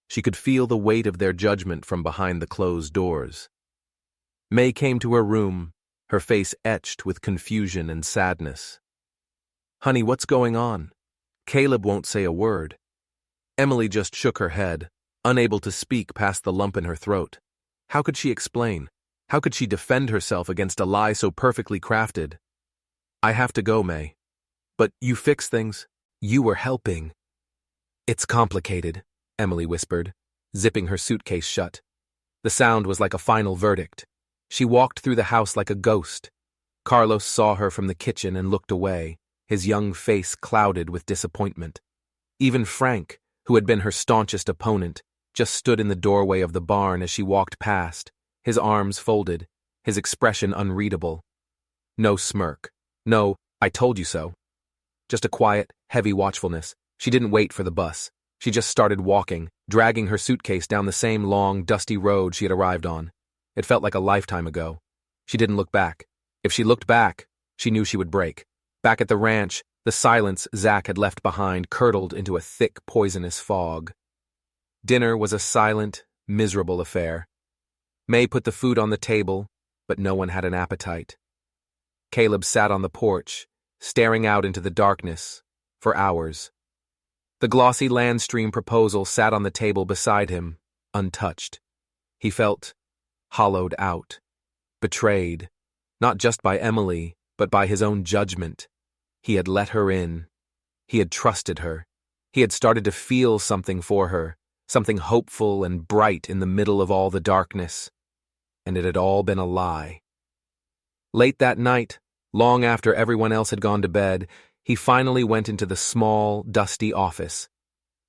She could feel the weight of their judgment from behind the closed doors. May came to her room, her face etched with confusion and sadness. Honey, what's going on? Caleb won't say a word. Emily just shook her head, unable to speak past the lump in her throat. How could she explain? How could she defend herself against a lie so perfectly crafted? I have to go, May. But you fix things. You were helping. It's complicated, Emily whispered, zipping her suitcase shut. The sound was like a final verdict. She walked through the house like a ghost. Carlos saw her from the kitchen and looked away, his young face clouded with disappointment. Even Frank, who had been her staunchest opponent, just stood in the doorway of the barn as she walked past, his arms folded, his expression unreadable. No smirk. No, I told you so. Just a quiet, heavy watchfulness. She didn't wait for the bus. She just started walking, dragging her suitcase down the same long, dusty road she had arrived on. It felt like a lifetime ago. She didn't look back. If she looked back, she knew she would break. Back at the ranch, the silence Zach had left behind curdled into a thick, poisonous fog. Dinner was a silent, miserable affair. May put the food on the table, but no one had an appetite. Caleb sat on the porch, staring out into the darkness, for hours. The glossy Landstream proposal sat on the table beside him, untouched. He felt hollowed out, betrayed, not just by Emily, but by his own judgment. He had let her in. He had trusted her. He had started to feel something for her, something hopeful and bright in the middle of all the darkness. And it had all been a lie. Late that night, long after everyone else had gone to bed, he finally went into the small, dusty office.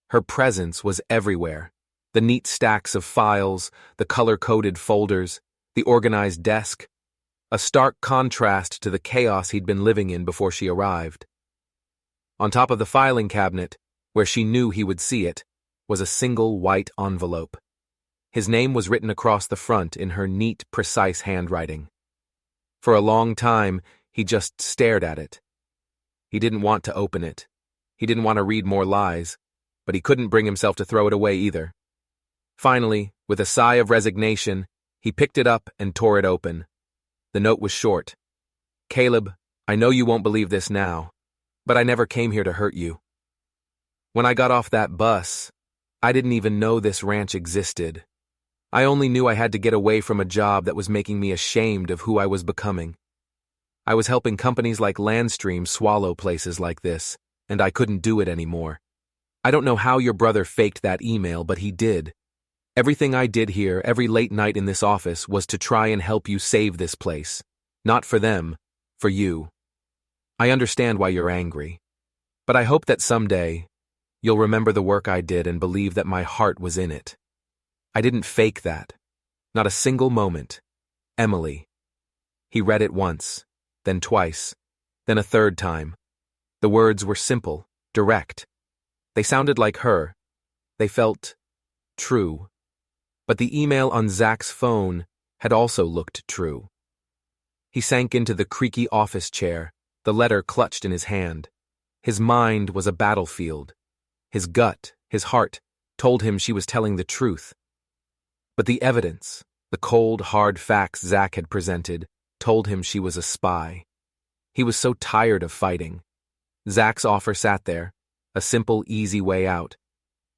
Her presence was everywhere. The neat stacks of files, the color-coded folders, the organized desk, a stark contrast to the chaos he'd been living in before she arrived. On top of the filing cabinet, where she knew he would see it, was a single white envelope. His name was written across the front in her neat, precise handwriting. For a long time, he just stared at it. He didn't want to open it. He didn't want to read more lies, but he couldn't bring himself to throw it away either. Finally, with a sigh of resignation, he picked it up and tore it open. The note was short. "Caleb, I know you won't believe this now, but I never came here to hurt you. When I got off that bus, I didn't even know this ranch existed. I only knew I had to get away from a job that was making me ashamed of who I was becoming. I was helping companies like Landstream swallow places like this, and I couldn't do it anymore. I don't know how your brother faked that email, but he did. Everything I did here, every late night in this office, was to try and help you save this place. Not for them, for you. I understand why you're angry, but I hope that someday you'll remember the work I did and believe that my heart was in it. I didn't fake that. Not a single moment. Emily." He read it once, then twice, then a third time. The words were simple, direct. They sounded like her. They felt true. But the email on Zach's phone had also looked true. He sank into the creaky office chair, the letter clutched in his hand. His mind was a battlefield. His gut, his heart, told him she was telling the truth. But the evidence, the cold, hard facts Zach had presented, told him she was a spy. He was so tired of fighting. Zach's offer sat there, a simple, easy way out.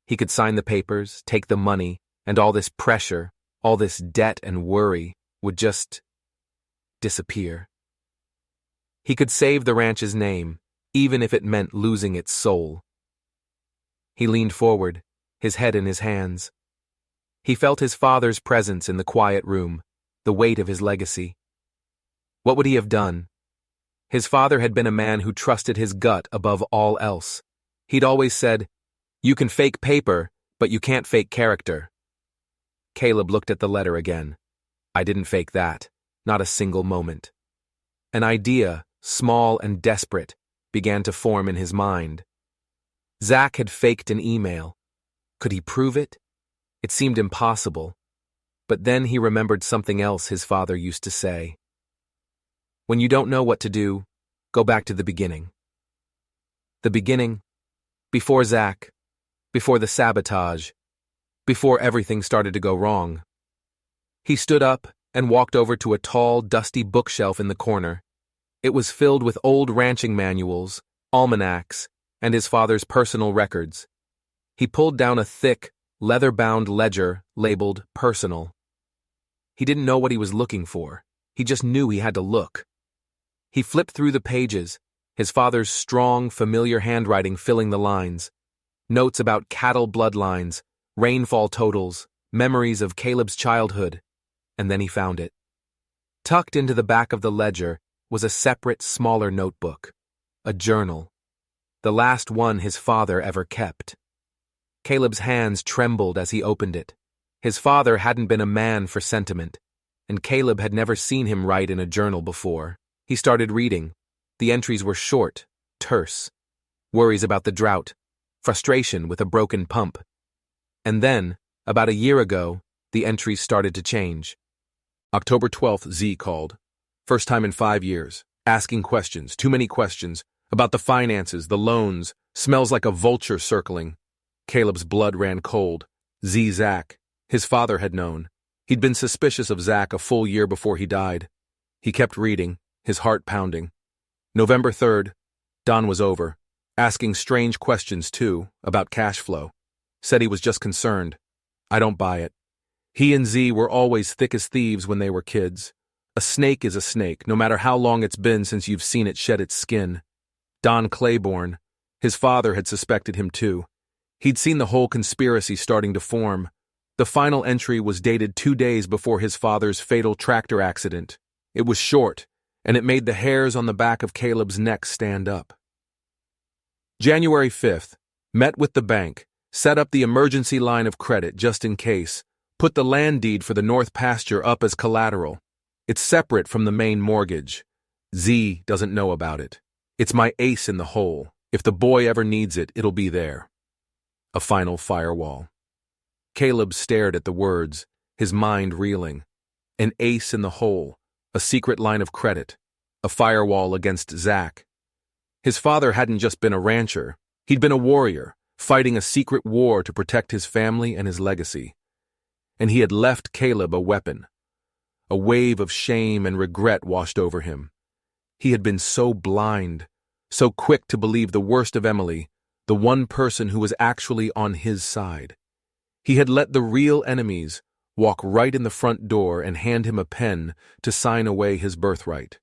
He could sign the papers, take the money, and all this pressure, all this debt and worry would just disappear. He could save the ranch's name, even if it meant losing its soul. He leaned forward, his head in his hands. He felt his father's presence in the quiet room, the weight of his legacy. What would he have done? His father had been a man who trusted his gut above all else. He'd always said, "You can fake paper, but you can't fake character." Caleb looked at the letter again. I didn't fake that, not a single moment. An idea, small and desperate, began to form in his mind. Zach had faked an email. Could he prove it? It seemed impossible. But then he remembered something else his father used to say. When you don't know what to do, go back to the beginning. The beginning, before Zach, before the sabotage, before everything started to go wrong. He stood up and walked over to a tall, dusty bookshelf in the corner. It was filled with old ranching manuals, almanacs, and his father's personal records. He pulled down a thick, leather-bound ledger labeled Personal. He didn't know what he was looking for. He just knew he had to look. He flipped through the pages, his father's strong, familiar handwriting filling the lines. Notes about cattle bloodlines, rainfall totals, memories of Caleb's childhood. And then he found it. Tucked into the back of the ledger was a separate, smaller notebook. A journal. The last one his father ever kept. Caleb's hands trembled as he opened it. His father hadn't been a man for sentiment, and Caleb had never seen him write in a journal before. He started reading. The entries were short, terse. Worries about the drought, frustration with a broken pump. And then, about a year ago, the entries started to change. October 12th, Z called. First time in 5 years. Asking questions, too many questions, about the finances, the loans, smells like a vulture circling. Caleb's blood ran cold. Z Zach. His father had known. He'd been suspicious of Zach a full year before he died. He kept reading, his heart pounding. November 3rd, Don was over, asking strange questions too, about cash flow. Said he was just concerned. I don't buy it. He and Z were always thick as thieves when they were kids. A snake is a snake, no matter how long it's been since you've seen it shed its skin. Don Claiborne, his father had suspected him too. He'd seen the whole conspiracy starting to form. The final entry was dated 2 days before his father's fatal tractor accident. It was short, and it made the hairs on the back of Caleb's neck stand up. January 5th, met with the bank, set up the emergency line of credit just in case, put the land deed for the north pasture up as collateral. It's separate from the main mortgage. Z doesn't know about it. It's my ace in the hole. If the boy ever needs it, it'll be there. A final firewall. Caleb stared at the words, his mind reeling. An ace in the hole, a secret line of credit, a firewall against Zach. His father hadn't just been a rancher, he'd been a warrior, fighting a secret war to protect his family and his legacy. And he had left Caleb a weapon. A wave of shame and regret washed over him. He had been so blind, so quick to believe the worst of Emily, the one person who was actually on his side. He had let the real enemies walk right in the front door and hand him a pen to sign away his birthright.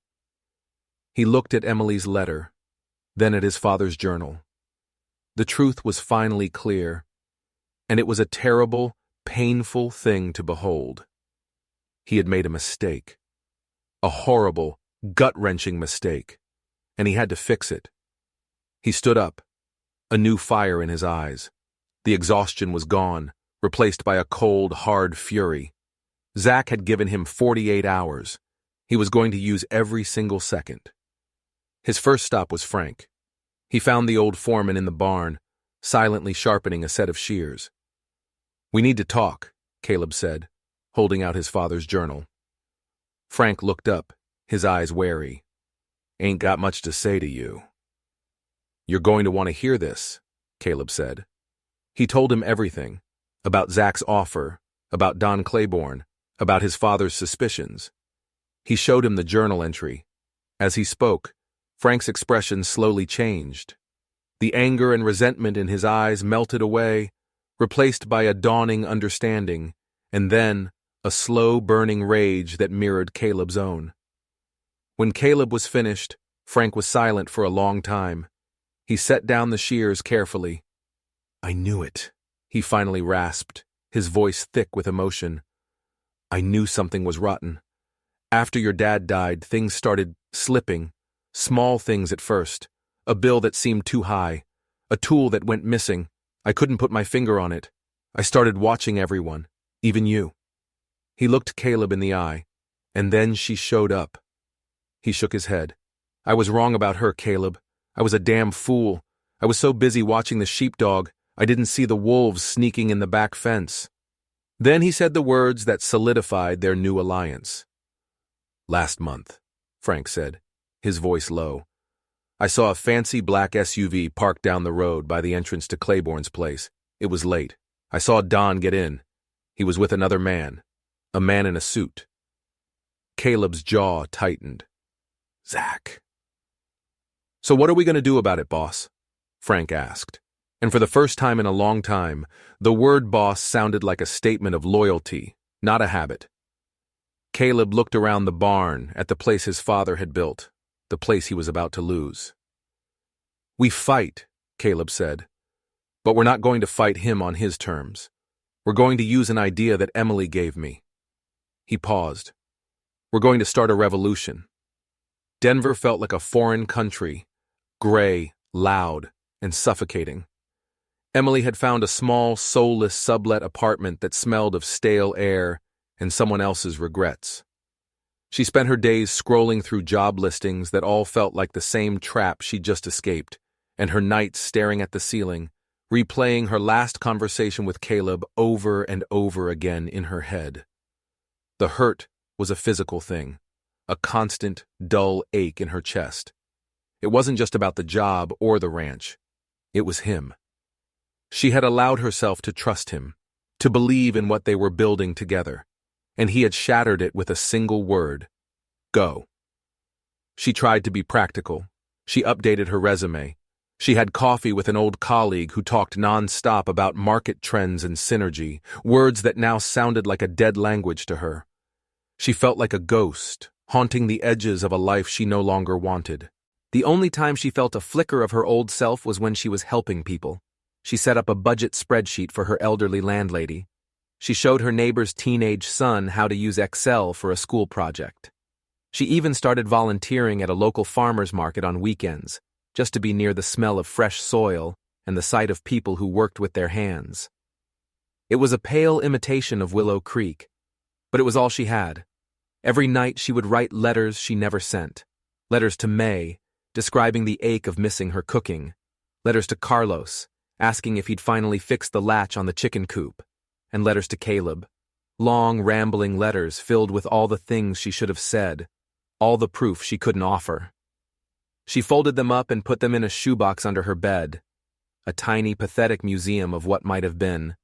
He looked at Emily's letter, then at his father's journal. The truth was finally clear, and it was a terrible, painful thing to behold. He had made a mistake. A horrible, gut-wrenching mistake, and he had to fix it. He stood up, a new fire in his eyes. The exhaustion was gone, replaced by a cold, hard fury. Zach had given him 48 hours. He was going to use every single second. His first stop was Frank. He found the old foreman in the barn, silently sharpening a set of shears. "We need to talk," Caleb said, holding out his father's journal. Frank looked up, his eyes wary. "Ain't got much to say to you." "You're going to want to hear this," Caleb said. He told him everything, about Zach's offer, about Don Claiborne, about his father's suspicions. He showed him the journal entry. As he spoke, Frank's expression slowly changed. The anger and resentment in his eyes melted away, replaced by a dawning understanding, and then a slow burning rage that mirrored Caleb's own. When Caleb was finished, Frank was silent for a long time. He set down the shears carefully. "I knew it," he finally rasped, his voice thick with emotion. "I knew something was rotten. After your dad died, things started slipping. Small things at first. A bill that seemed too high. A tool that went missing. I couldn't put my finger on it. I started watching everyone, even you." He looked Caleb in the eye, and then she showed up. He shook his head. "I was wrong about her, Caleb. I was a damn fool. I was so busy watching the sheepdog, I didn't see the wolves sneaking in the back fence." Then he said the words that solidified their new alliance. "Last month," Frank said, his voice low, "I saw a fancy black SUV parked down the road by the entrance to Claiborne's place. It was late. I saw Don get in. He was with another man, a man in a suit." Caleb's jaw tightened. "Zach." "So what are we going to do about it, boss?" Frank asked. And for the first time in a long time, the word boss sounded like a statement of loyalty, not a habit. Caleb looked around the barn at the place his father had built, the place he was about to lose. "We fight," Caleb said, "but we're not going to fight him on his terms. We're going to use an idea that Emily gave me." He paused. "We're going to start a revolution." Denver felt like a foreign country, gray, loud, and suffocating. Emily had found a small, soulless sublet apartment that smelled of stale air and someone else's regrets. She spent her days scrolling through job listings that all felt like the same trap she'd just escaped, and her nights staring at the ceiling, replaying her last conversation with Caleb over and over again in her head. The hurt was a physical thing, a constant, dull ache in her chest. It wasn't just about the job or the ranch. It was him. She had allowed herself to trust him, to believe in what they were building together, and he had shattered it with a single word: go. She tried to be practical. She updated her resume. She had coffee with an old colleague who talked non-stop about market trends and synergy, words that now sounded like a dead language to her. She felt like a ghost, haunting the edges of a life she no longer wanted. The only time she felt a flicker of her old self was when she was helping people. She set up a budget spreadsheet for her elderly landlady. She showed her neighbor's teenage son how to use Excel for a school project. She even started volunteering at a local farmer's market on weekends, just to be near the smell of fresh soil and the sight of people who worked with their hands. It was a pale imitation of Willow Creek, but it was all she had. Every night she would write letters she never sent. Letters to May, describing the ache of missing her cooking. Letters to Carlos, asking if he'd finally fixed the latch on the chicken coop. And letters to Caleb. Long, rambling letters filled with all the things she should have said, all the proof she couldn't offer. She folded them up and put them in a shoebox under her bed, a tiny, pathetic museum of what might have been.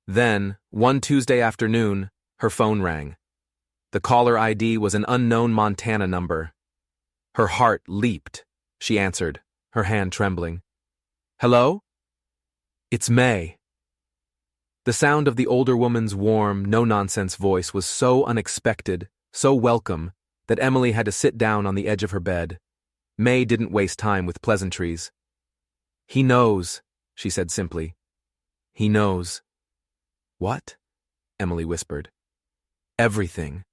Then, one Tuesday afternoon, her phone rang. The caller ID was an unknown Montana number. Her heart leaped. She answered, her hand trembling. "Hello? It's May." The sound of the older woman's warm, no-nonsense voice was so unexpected, so welcome, that Emily had to sit down on the edge of her bed. May didn't waste time with pleasantries. "He knows," she said simply. "He knows." "What?" Emily whispered. "Everything.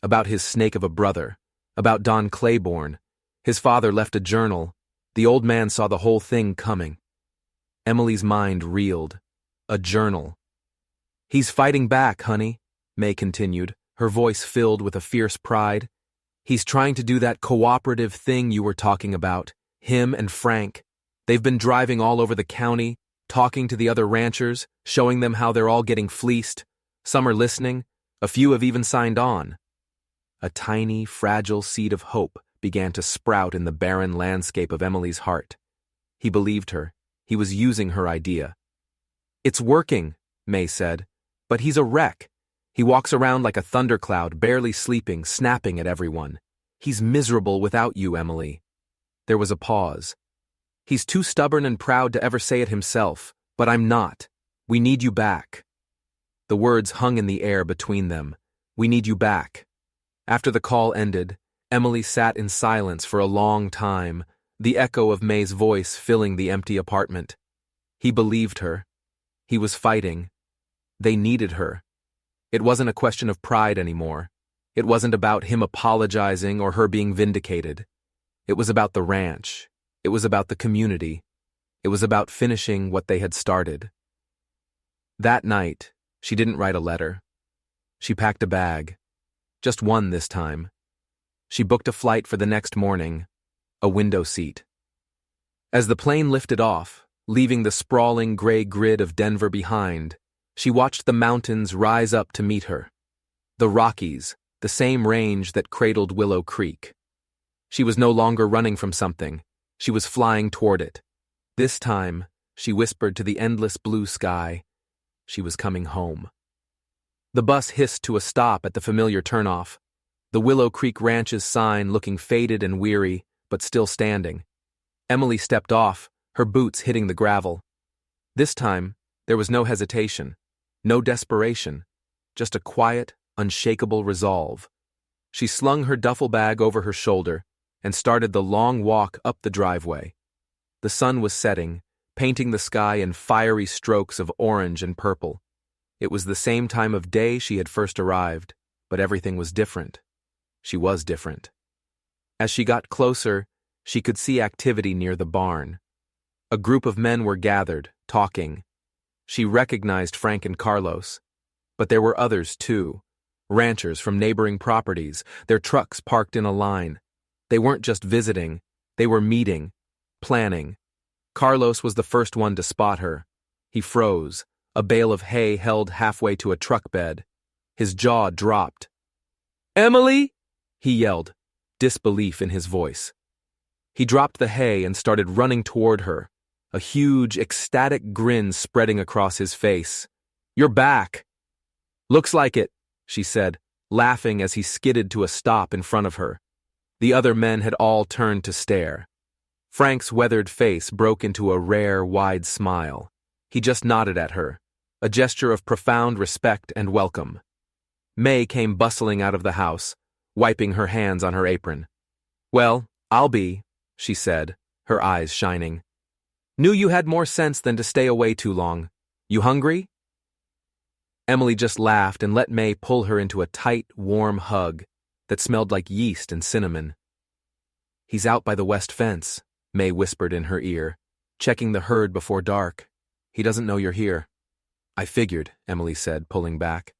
About his snake of a brother. About Don Claiborne. His father left a journal. The old man saw the whole thing coming." Emily's mind reeled. A journal. "He's fighting back, honey," May continued, her voice filled with a fierce pride. "He's trying to do that cooperative thing you were talking about, him and Frank. They've been driving all over the county, talking to the other ranchers, showing them how they're all getting fleeced. Some are listening. A few have even signed on." A tiny, fragile seed of hope began to sprout in the barren landscape of Emily's heart. He believed her. He was using her idea. "It's working," May said, "but he's a wreck. He walks around like a thundercloud, barely sleeping, snapping at everyone. He's miserable without you, Emily." There was a pause. "He's too stubborn and proud to ever say it himself, but I'm not. We need you back." The words hung in the air between them. "We need you back." After the call ended, Emily sat in silence for a long time, the echo of May's voice filling the empty apartment. He believed her. He was fighting. They needed her. It wasn't a question of pride anymore. It wasn't about him apologizing or her being vindicated. It was about the ranch. It was about the community. It was about finishing what they had started. That night, she didn't write a letter. She packed a bag. Just one this time. She booked a flight for the next morning, a window seat. As the plane lifted off, leaving the sprawling gray grid of Denver behind, she watched the mountains rise up to meet her. The Rockies, the same range that cradled Willow Creek. She was no longer running from something. She was flying toward it. This time, she whispered to the endless blue sky, she was coming home. The bus hissed to a stop at the familiar turnoff, the Willow Creek Ranch's sign looking faded and weary, but still standing. Emily stepped off, her boots hitting the gravel. This time, there was no hesitation, no desperation, just a quiet, unshakable resolve. She slung her duffel bag over her shoulder and started the long walk up the driveway. The sun was setting, painting the sky in fiery strokes of orange and purple. It was the same time of day she had first arrived, but everything was different. She was different. As she got closer, she could see activity near the barn. A group of men were gathered, talking. She recognized Frank and Carlos. But there were others, too. Ranchers from neighboring properties, their trucks parked in a line. They weren't just visiting, they were meeting, planning. Carlos was the first one to spot her. He froze, a bale of hay held halfway to a truck bed. His jaw dropped. "Emily!" he yelled, disbelief in his voice. He dropped the hay and started running toward her, a huge, ecstatic grin spreading across his face. You're back. Looks like it, she said, laughing as he skidded to a stop in front of her. The other men had all turned to stare. Frank's weathered face broke into a rare, wide smile. He just nodded at her, a gesture of profound respect and welcome. May came bustling out of the house, wiping her hands on her apron. Well, I'll be, she said, her eyes shining. Knew you had more sense than to stay away too long. You hungry? Emily just laughed and let May pull her into a tight, warm hug that smelled like yeast and cinnamon. He's out by the west fence, May whispered in her ear, checking the herd before dark. He doesn't know you're here. I figured, Emily said, pulling back.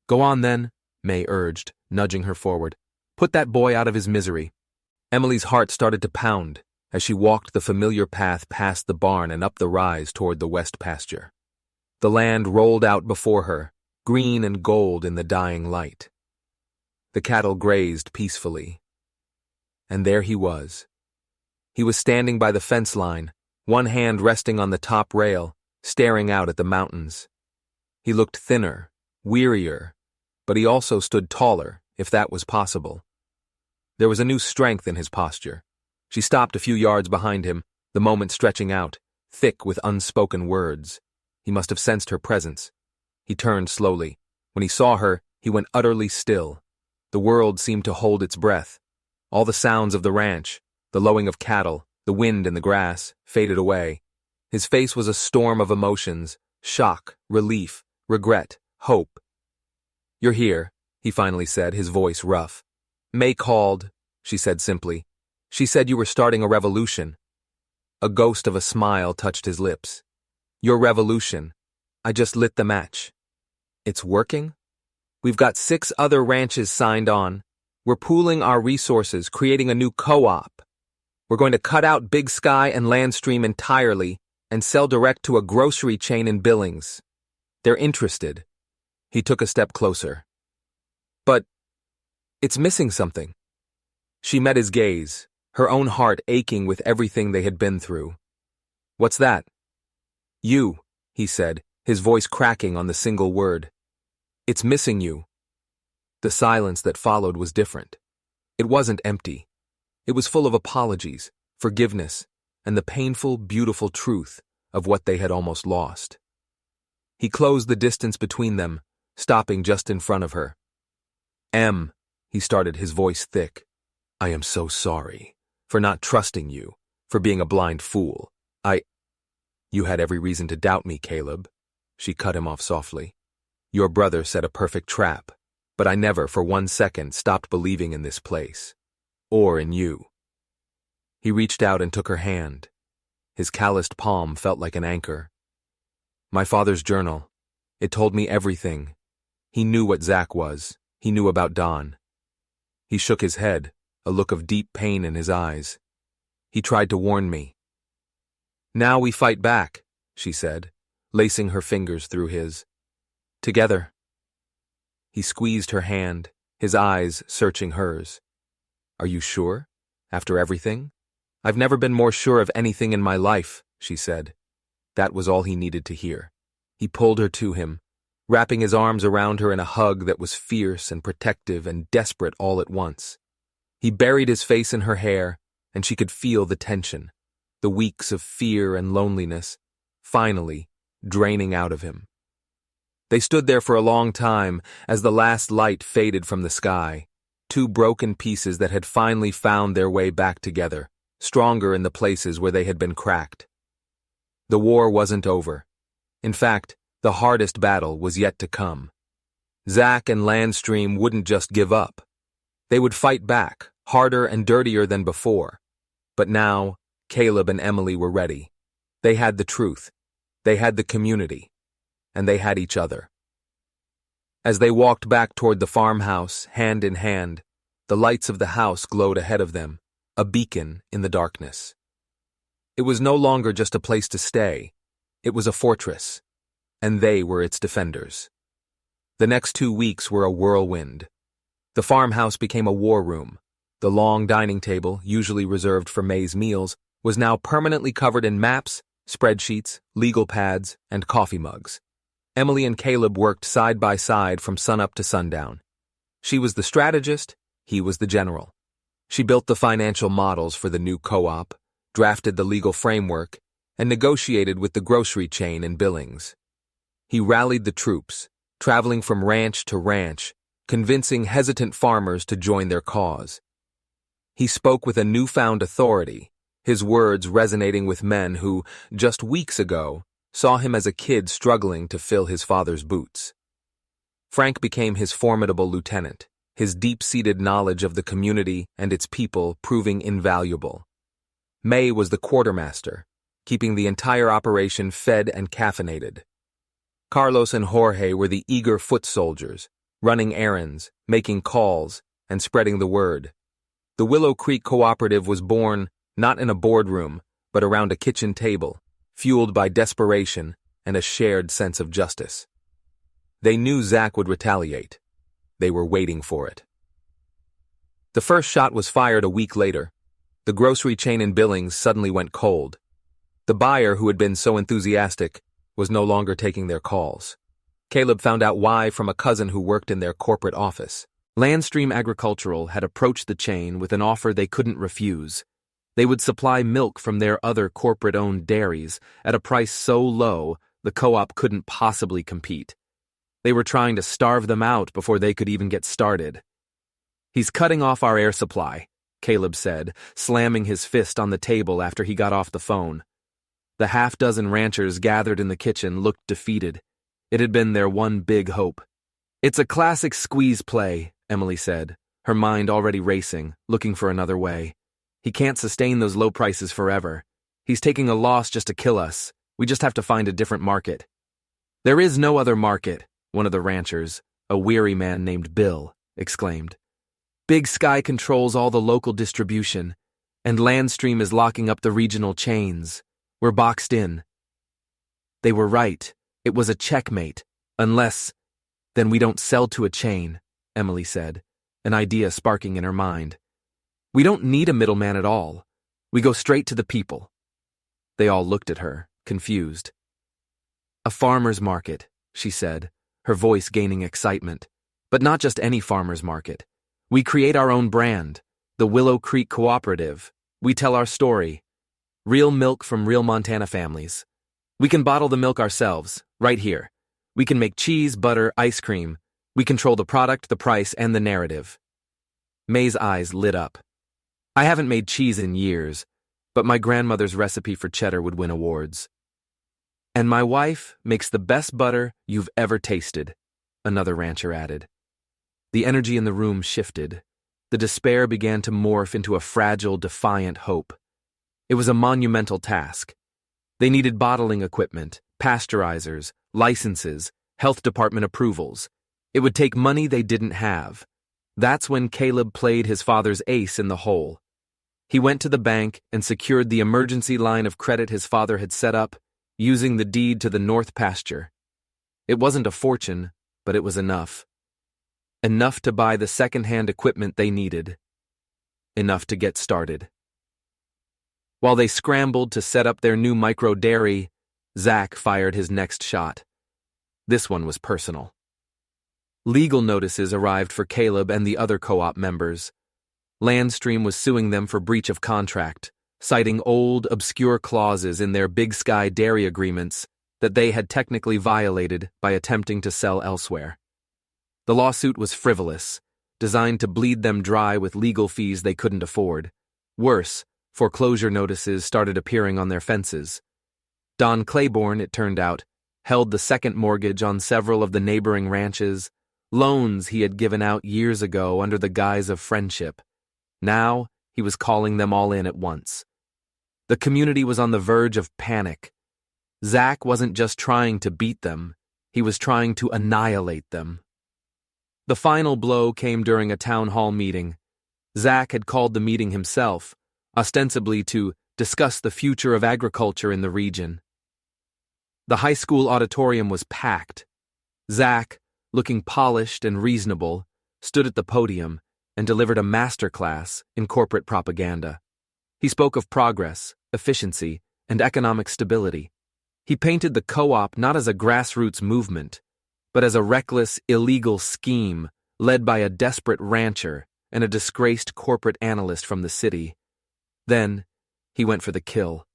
Go on then, May urged, nudging her forward. Put that boy out of his misery. Emily's heart started to pound as she walked the familiar path past the barn and up the rise toward the west pasture. The land rolled out before her, green and gold in the dying light. The cattle grazed peacefully. And there he was. He was standing by the fence line, one hand resting on the top rail, staring out at the mountains. He looked thinner, wearier, but he also stood taller, if that was possible. There was a new strength in his posture. She stopped a few yards behind him, the moment stretching out, thick with unspoken words. He must have sensed her presence. He turned slowly. When he saw her, he went utterly still. The world seemed to hold its breath. All the sounds of the ranch, the lowing of cattle, the wind in the grass, faded away. His face was a storm of emotions, shock, relief, regret, hope. You're here, he finally said, his voice rough. May called, she said simply. She said you were starting a revolution. A ghost of a smile touched his lips. Your revolution. I just lit the match. It's working? We've got 6 other ranches signed on. We're pooling our resources, creating a new co-op. We're going to cut out Big Sky and Landstream entirely and sell direct to a grocery chain in Billings. They're interested. He took a step closer. But it's missing something. She met his gaze, her own heart aching with everything they had been through. What's that? You, he said, his voice cracking on the single word. It's missing you. The silence that followed was different. It wasn't empty. It was full of apologies, forgiveness, and the painful, beautiful truth of what they had almost lost. He closed the distance between them, stopping just in front of her. Em, he started, his voice thick. I am so sorry for not trusting you, for being a blind fool. You had every reason to doubt me, Caleb. She cut him off softly. Your brother set a perfect trap, but I never for 1 second stopped believing in this place. Or in you. He reached out and took her hand. His calloused palm felt like an anchor. My father's journal. It told me everything. He knew what Zach was. He knew about Don. He shook his head, a look of deep pain in his eyes. He tried to warn me. Now we fight back, she said, lacing her fingers through his. Together. He squeezed her hand, his eyes searching hers. Are you sure? After everything? I've never been more sure of anything in my life, she said. That was all he needed to hear. He pulled her to him, wrapping his arms around her in a hug that was fierce and protective and desperate all at once. He buried his face in her hair, and she could feel the tension, the weeks of fear and loneliness, finally draining out of him. They stood there for a long time as the last light faded from the sky, 2 broken pieces that had finally found their way back together, stronger in the places where they had been cracked. The war wasn't over. In fact, the hardest battle was yet to come. Zach and Landstream wouldn't just give up. They would fight back, harder and dirtier than before. But now, Caleb and Emily were ready. They had the truth. They had the community. And they had each other. As they walked back toward the farmhouse, hand in hand, the lights of the house glowed ahead of them, a beacon in the darkness. It was no longer just a place to stay. It was a fortress, and they were its defenders. The next 2 weeks were a whirlwind. The farmhouse became a war room. The long dining table, usually reserved for May's meals, was now permanently covered in maps, spreadsheets, legal pads, and coffee mugs. Emily and Caleb worked side by side from sunup to sundown. She was the strategist, he was the general. She built the financial models for the new co-op, drafted the legal framework, and negotiated with the grocery chain in Billings. He rallied the troops, traveling from ranch to ranch, convincing hesitant farmers to join their cause. He spoke with a newfound authority, his words resonating with men who, just weeks ago, saw him as a kid struggling to fill his father's boots. Frank became his formidable lieutenant, his deep-seated knowledge of the community and its people proving invaluable. May was the quartermaster, keeping the entire operation fed and caffeinated. Carlos and Jorge were the eager foot soldiers, running errands, making calls, and spreading the word. The Willow Creek Cooperative was born not in a boardroom, but around a kitchen table, fueled by desperation and a shared sense of justice. They knew Zach would retaliate. They were waiting for it. The first shot was fired a week later. The grocery chain in Billings suddenly went cold. The buyer, who had been so enthusiastic, was no longer taking their calls. Caleb found out why from a cousin who worked in their corporate office. Landstream Agricultural had approached the chain with an offer they couldn't refuse. They would supply milk from their other corporate-owned dairies at a price so low the co-op couldn't possibly compete. They were trying to starve them out before they could even get started. "He's cutting off our air supply," Caleb said, slamming his fist on the table after he got off the phone. The half-dozen ranchers gathered in the kitchen looked defeated. It had been their one big hope. "It's a classic squeeze play," Emily said, her mind already racing, looking for another way. "He can't sustain those low prices forever. He's taking a loss just to kill us. We just have to find a different market." "There is no other market," one of the ranchers, a weary man named Bill, exclaimed. "Big Sky controls all the local distribution, and Landstream is locking up the regional chains. We're boxed in." They were right. It was a checkmate. "Unless, then we don't sell to a chain," Emily said, an idea sparking in her mind. "We don't need a middleman at all. We go straight to the people." They all looked at her, confused. "A farmer's market," she said, her voice gaining excitement. "But not just any farmer's market. We create our own brand, the Willow Creek Cooperative. We tell our story. Real milk from real Montana families. We can bottle the milk ourselves, right here. We can make cheese, butter, ice cream. We control the product, the price, and the narrative." May's eyes lit up. "I haven't made cheese in years, but my grandmother's recipe for cheddar would win awards. And my wife makes the best butter you've ever tasted," another rancher added. The energy in the room shifted. The despair began to morph into a fragile, defiant hope. It was a monumental task. They needed bottling equipment, pasteurizers, licenses, health department approvals. It would take money they didn't have. That's when Caleb played his father's ace in the hole. He went to the bank and secured the emergency line of credit his father had set up, using the deed to the north pasture. It wasn't a fortune, but it was enough. Enough to buy the second-hand equipment they needed. Enough to get started. While they scrambled to set up their new micro-dairy, Zach fired his next shot. This one was personal. Legal notices arrived for Caleb and the other co-op members. Landstream was suing them for breach of contract, citing old, obscure clauses in their Big Sky dairy agreements that they had technically violated by attempting to sell elsewhere. The lawsuit was frivolous, designed to bleed them dry with legal fees they couldn't afford. Worse, foreclosure notices started appearing on their fences. Don Claiborne, it turned out, held the second mortgage on several of the neighboring ranches, loans he had given out years ago under the guise of friendship. Now, he was calling them all in at once. The community was on the verge of panic. Zach wasn't just trying to beat them, he was trying to annihilate them. The final blow came during a town hall meeting. Zach had called the meeting himself, ostensibly to discuss the future of agriculture in the region. The high school auditorium was packed. Zach, looking polished and reasonable, stood at the podium and delivered a masterclass in corporate propaganda. He spoke of progress, efficiency, and economic stability. He painted the co-op not as a grassroots movement, but as a reckless, illegal scheme led by a desperate rancher and a disgraced corporate analyst from the city. Then, he went for the kill.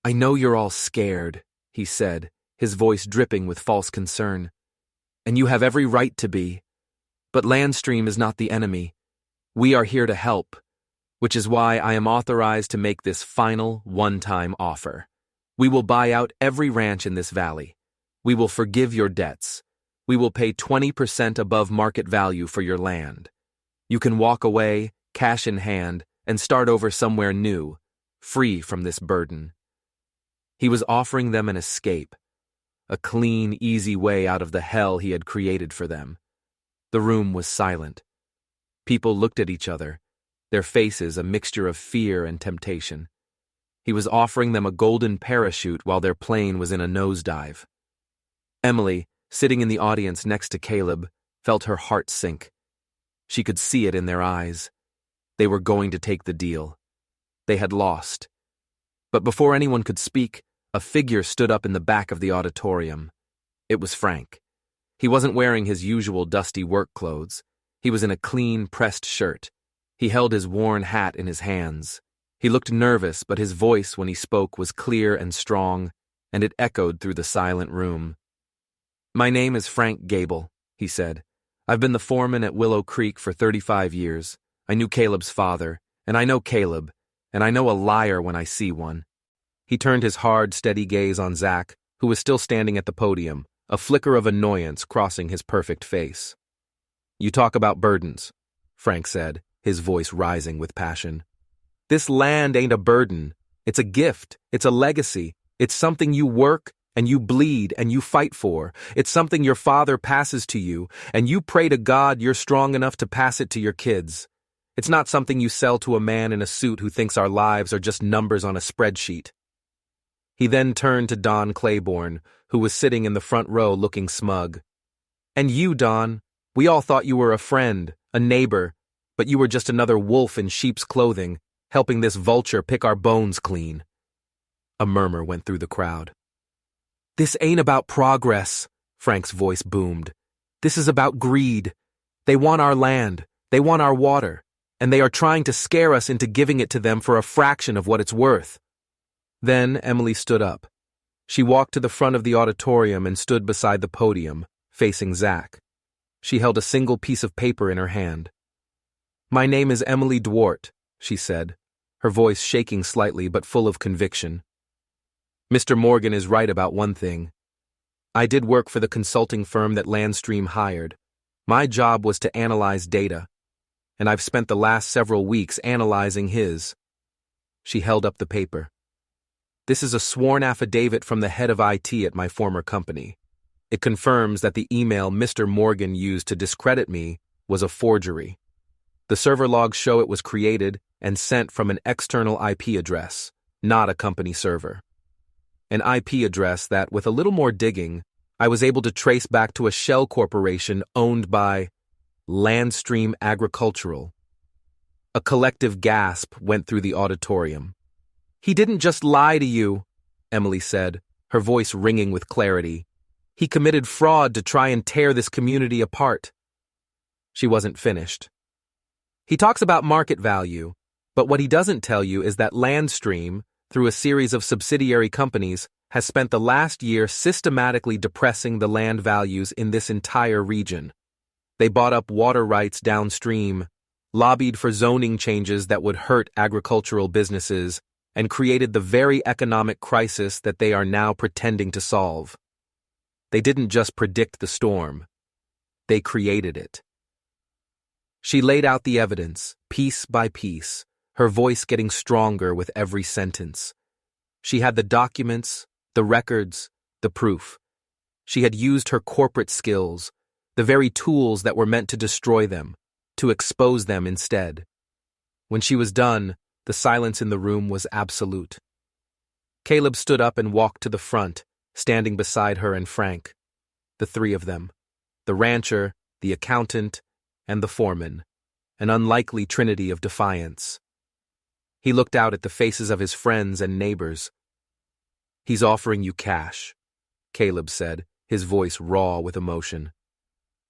"I know you're all scared," he said, his voice dripping with false concern. "And you have every right to be. But Landstream is not the enemy. We are here to help, which is why I am authorized to make this final, one-time offer. We will buy out every ranch in this valley. We will forgive your debts. We will pay 20% above market value for your land. You can walk away, cash in hand, and start over somewhere new, free from this burden." He was offering them an escape, a clean, easy way out of the hell he had created for them. The room was silent. People looked at each other, their faces a mixture of fear and temptation. He was offering them a golden parachute while their plane was in a nosedive. Emily, sitting in the audience next to Caleb, felt her heart sink. She could see it in their eyes. They were going to take the deal. They had lost. But before anyone could speak, a figure stood up in the back of the auditorium. It was Frank. He wasn't wearing his usual dusty work clothes. He was in a clean, pressed shirt. He held his worn hat in his hands. He looked nervous, but his voice when he spoke was clear and strong, and it echoed through the silent room. "My name is Frank Gable," he said. "I've been the foreman at Willow Creek for 35 years. I knew Caleb's father, and I know Caleb, and I know a liar when I see one." He turned his hard, steady gaze on Zach, who was still standing at the podium, a flicker of annoyance crossing his perfect face. "You talk about burdens," Frank said, his voice rising with passion. "This land ain't a burden. It's a gift. It's a legacy. It's something you work and you bleed and you fight for. It's something your father passes to you, and you pray to God you're strong enough to pass it to your kids. It's not something you sell to a man in a suit who thinks our lives are just numbers on a spreadsheet." He then turned to Don Claiborne, who was sitting in the front row looking smug. "And you, Don, we all thought you were a friend, a neighbor, but you were just another wolf in sheep's clothing, helping this vulture pick our bones clean." A murmur went through the crowd. "This ain't about progress," Frank's voice boomed. "This is about greed. They want our land, they want our water, and they are trying to scare us into giving it to them for a fraction of what it's worth." Then Emily stood up. She walked to the front of the auditorium and stood beside the podium, facing Zach. She held a single piece of paper in her hand. "My name is Emily Dwart," she said, her voice shaking slightly but full of conviction. "Mr. Morgan is right about one thing. I did work for the consulting firm that Landstream hired. My job was to analyze data, and I've spent the last several weeks analyzing his." She held up the paper. "This is a sworn affidavit from the head of IT at my former company. It confirms that the email Mr. Morgan used to discredit me was a forgery. The server logs show it was created and sent from an external IP address, not a company server. An IP address that, with a little more digging, I was able to trace back to a shell corporation owned by Landstream Agricultural." A collective gasp went through the auditorium. "He didn't just lie to you," Emily said, her voice ringing with clarity. "He committed fraud to try and tear this community apart." She wasn't finished. "He talks about market value, but what he doesn't tell you is that Landstream, through a series of subsidiary companies, has spent the last year systematically depressing the land values in this entire region. They bought up water rights downstream, lobbied for zoning changes that would hurt agricultural businesses, and created the very economic crisis that they are now pretending to solve. They didn't just predict the storm. They created it." She laid out the evidence, piece by piece, her voice getting stronger with every sentence. She had the documents, the records, the proof. She had used her corporate skills, the very tools that were meant to destroy them, to expose them instead. When she was done, the silence in the room was absolute. Caleb stood up and walked to the front, standing beside her and Frank. The three of them. The rancher, the accountant, and the foreman. An unlikely trinity of defiance. He looked out at the faces of his friends and neighbors. He's offering you cash, Caleb said, his voice raw with emotion.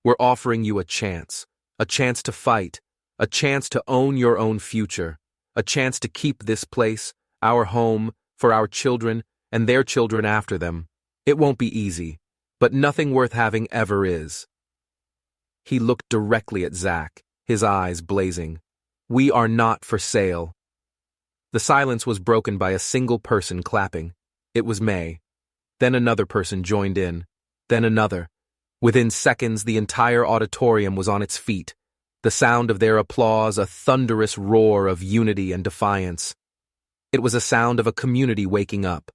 We're offering you a chance to fight, a chance to own your own future, a chance to keep this place, our home, for our children and their children after them. It won't be easy, but nothing worth having ever is. He looked directly at Zach, his eyes blazing. We are not for sale. The silence was broken by a single person clapping. It was May. Then another person joined in. Then another. Within seconds, the entire auditorium was on its feet, the sound of their applause a thunderous roar of unity and defiance. It was a sound of a community waking up,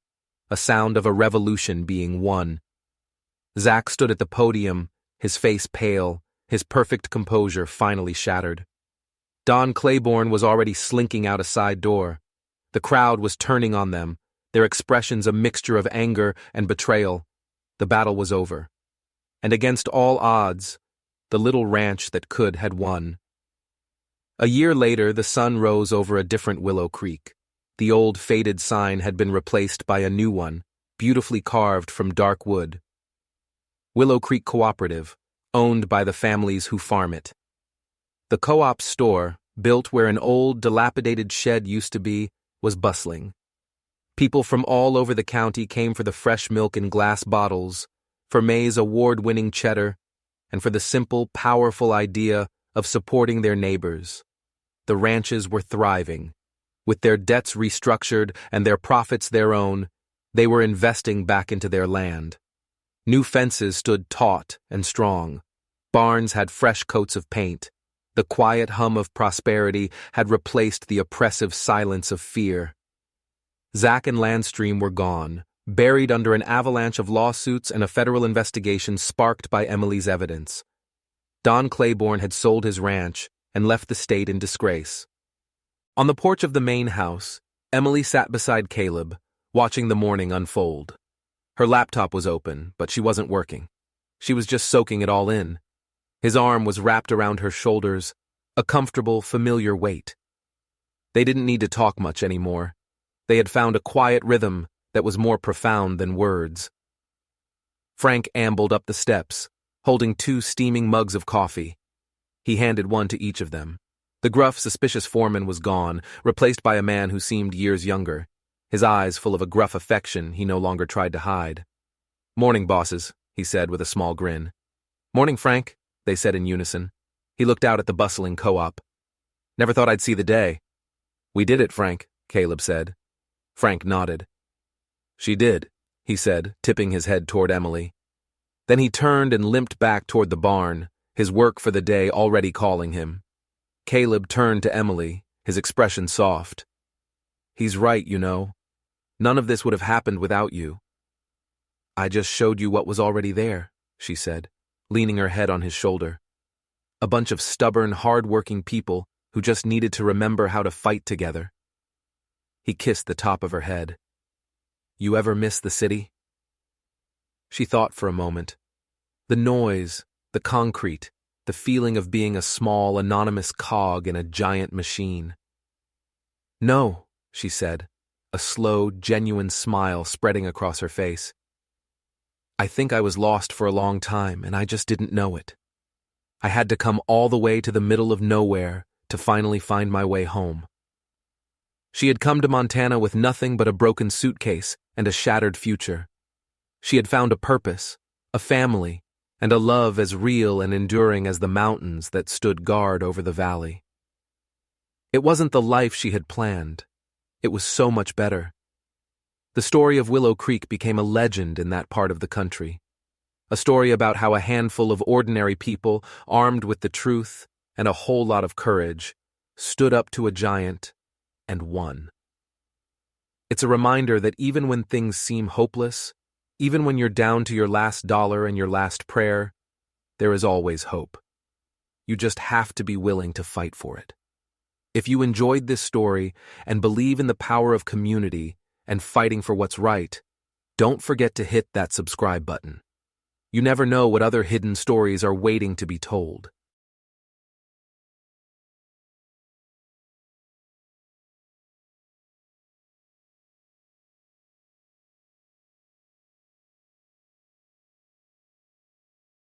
a sound of a revolution being won. Zach stood at the podium, his face pale, his perfect composure finally shattered. Don Claiborne was already slinking out a side door. The crowd was turning on them, their expressions a mixture of anger and betrayal. The battle was over. And against all odds, the little ranch that could had won. A year later, the sun rose over a different Willow Creek. The old faded sign had been replaced by a new one, beautifully carved from dark wood. Willow Creek Cooperative, owned by the families who farm it. The co-op store, built where an old, dilapidated shed used to be, was bustling. People from all over the county came for the fresh milk in glass bottles, for May's award-winning cheddar, and for the simple, powerful idea of supporting their neighbors. The ranches were thriving. With their debts restructured and their profits their own, they were investing back into their land. New fences stood taut and strong. Barns had fresh coats of paint. The quiet hum of prosperity had replaced the oppressive silence of fear. Zach and Landstream were gone, buried under an avalanche of lawsuits and a federal investigation sparked by Emily's evidence. Don Claiborne had sold his ranch and left the state in disgrace. On the porch of the main house, Emily sat beside Caleb, watching the morning unfold. Her laptop was open, but she wasn't working. She was just soaking it all in. His arm was wrapped around her shoulders, a comfortable, familiar weight. They didn't need to talk much anymore. They had found a quiet rhythm that was more profound than words. Frank ambled up the steps, holding 2 steaming mugs of coffee. He handed one to each of them. The gruff, suspicious foreman was gone, replaced by a man who seemed years younger, his eyes full of a gruff affection he no longer tried to hide. "Morning, bosses," he said with a small grin. "Morning, Frank," they said in unison. He looked out at the bustling co-op. "Never thought I'd see the day." "We did it, Frank," Caleb said. Frank nodded. "She did," he said, tipping his head toward Emily. Then he turned and limped back toward the barn, his work for the day already calling him. Caleb turned to Emily, his expression soft. "He's right, you know. None of this would have happened without you." "I just showed you what was already there," she said, leaning her head on his shoulder. "A bunch of stubborn, hard-working people who just needed to remember how to fight together." He kissed the top of her head. "You ever miss the city?" She thought for a moment. The noise, the concrete, the feeling of being a small, anonymous cog in a giant machine. "No," she said, a slow, genuine smile spreading across her face. "I think I was lost for a long time, and I just didn't know it. I had to come all the way to the middle of nowhere to finally find my way home." She had come to Montana with nothing but a broken suitcase and a shattered future. She had found a purpose, a family, and a love as real and enduring as the mountains that stood guard over the valley. It wasn't the life she had planned. It was so much better. The story of Willow Creek became a legend in that part of the country. A story about how a handful of ordinary people, armed with the truth and a whole lot of courage, stood up to a giant and won. It's a reminder that even when things seem hopeless, even when you're down to your last dollar and your last prayer, there is always hope. You just have to be willing to fight for it. If you enjoyed this story and believe in the power of community and fighting for what's right, don't forget to hit that subscribe button. You never know what other hidden stories are waiting to be told.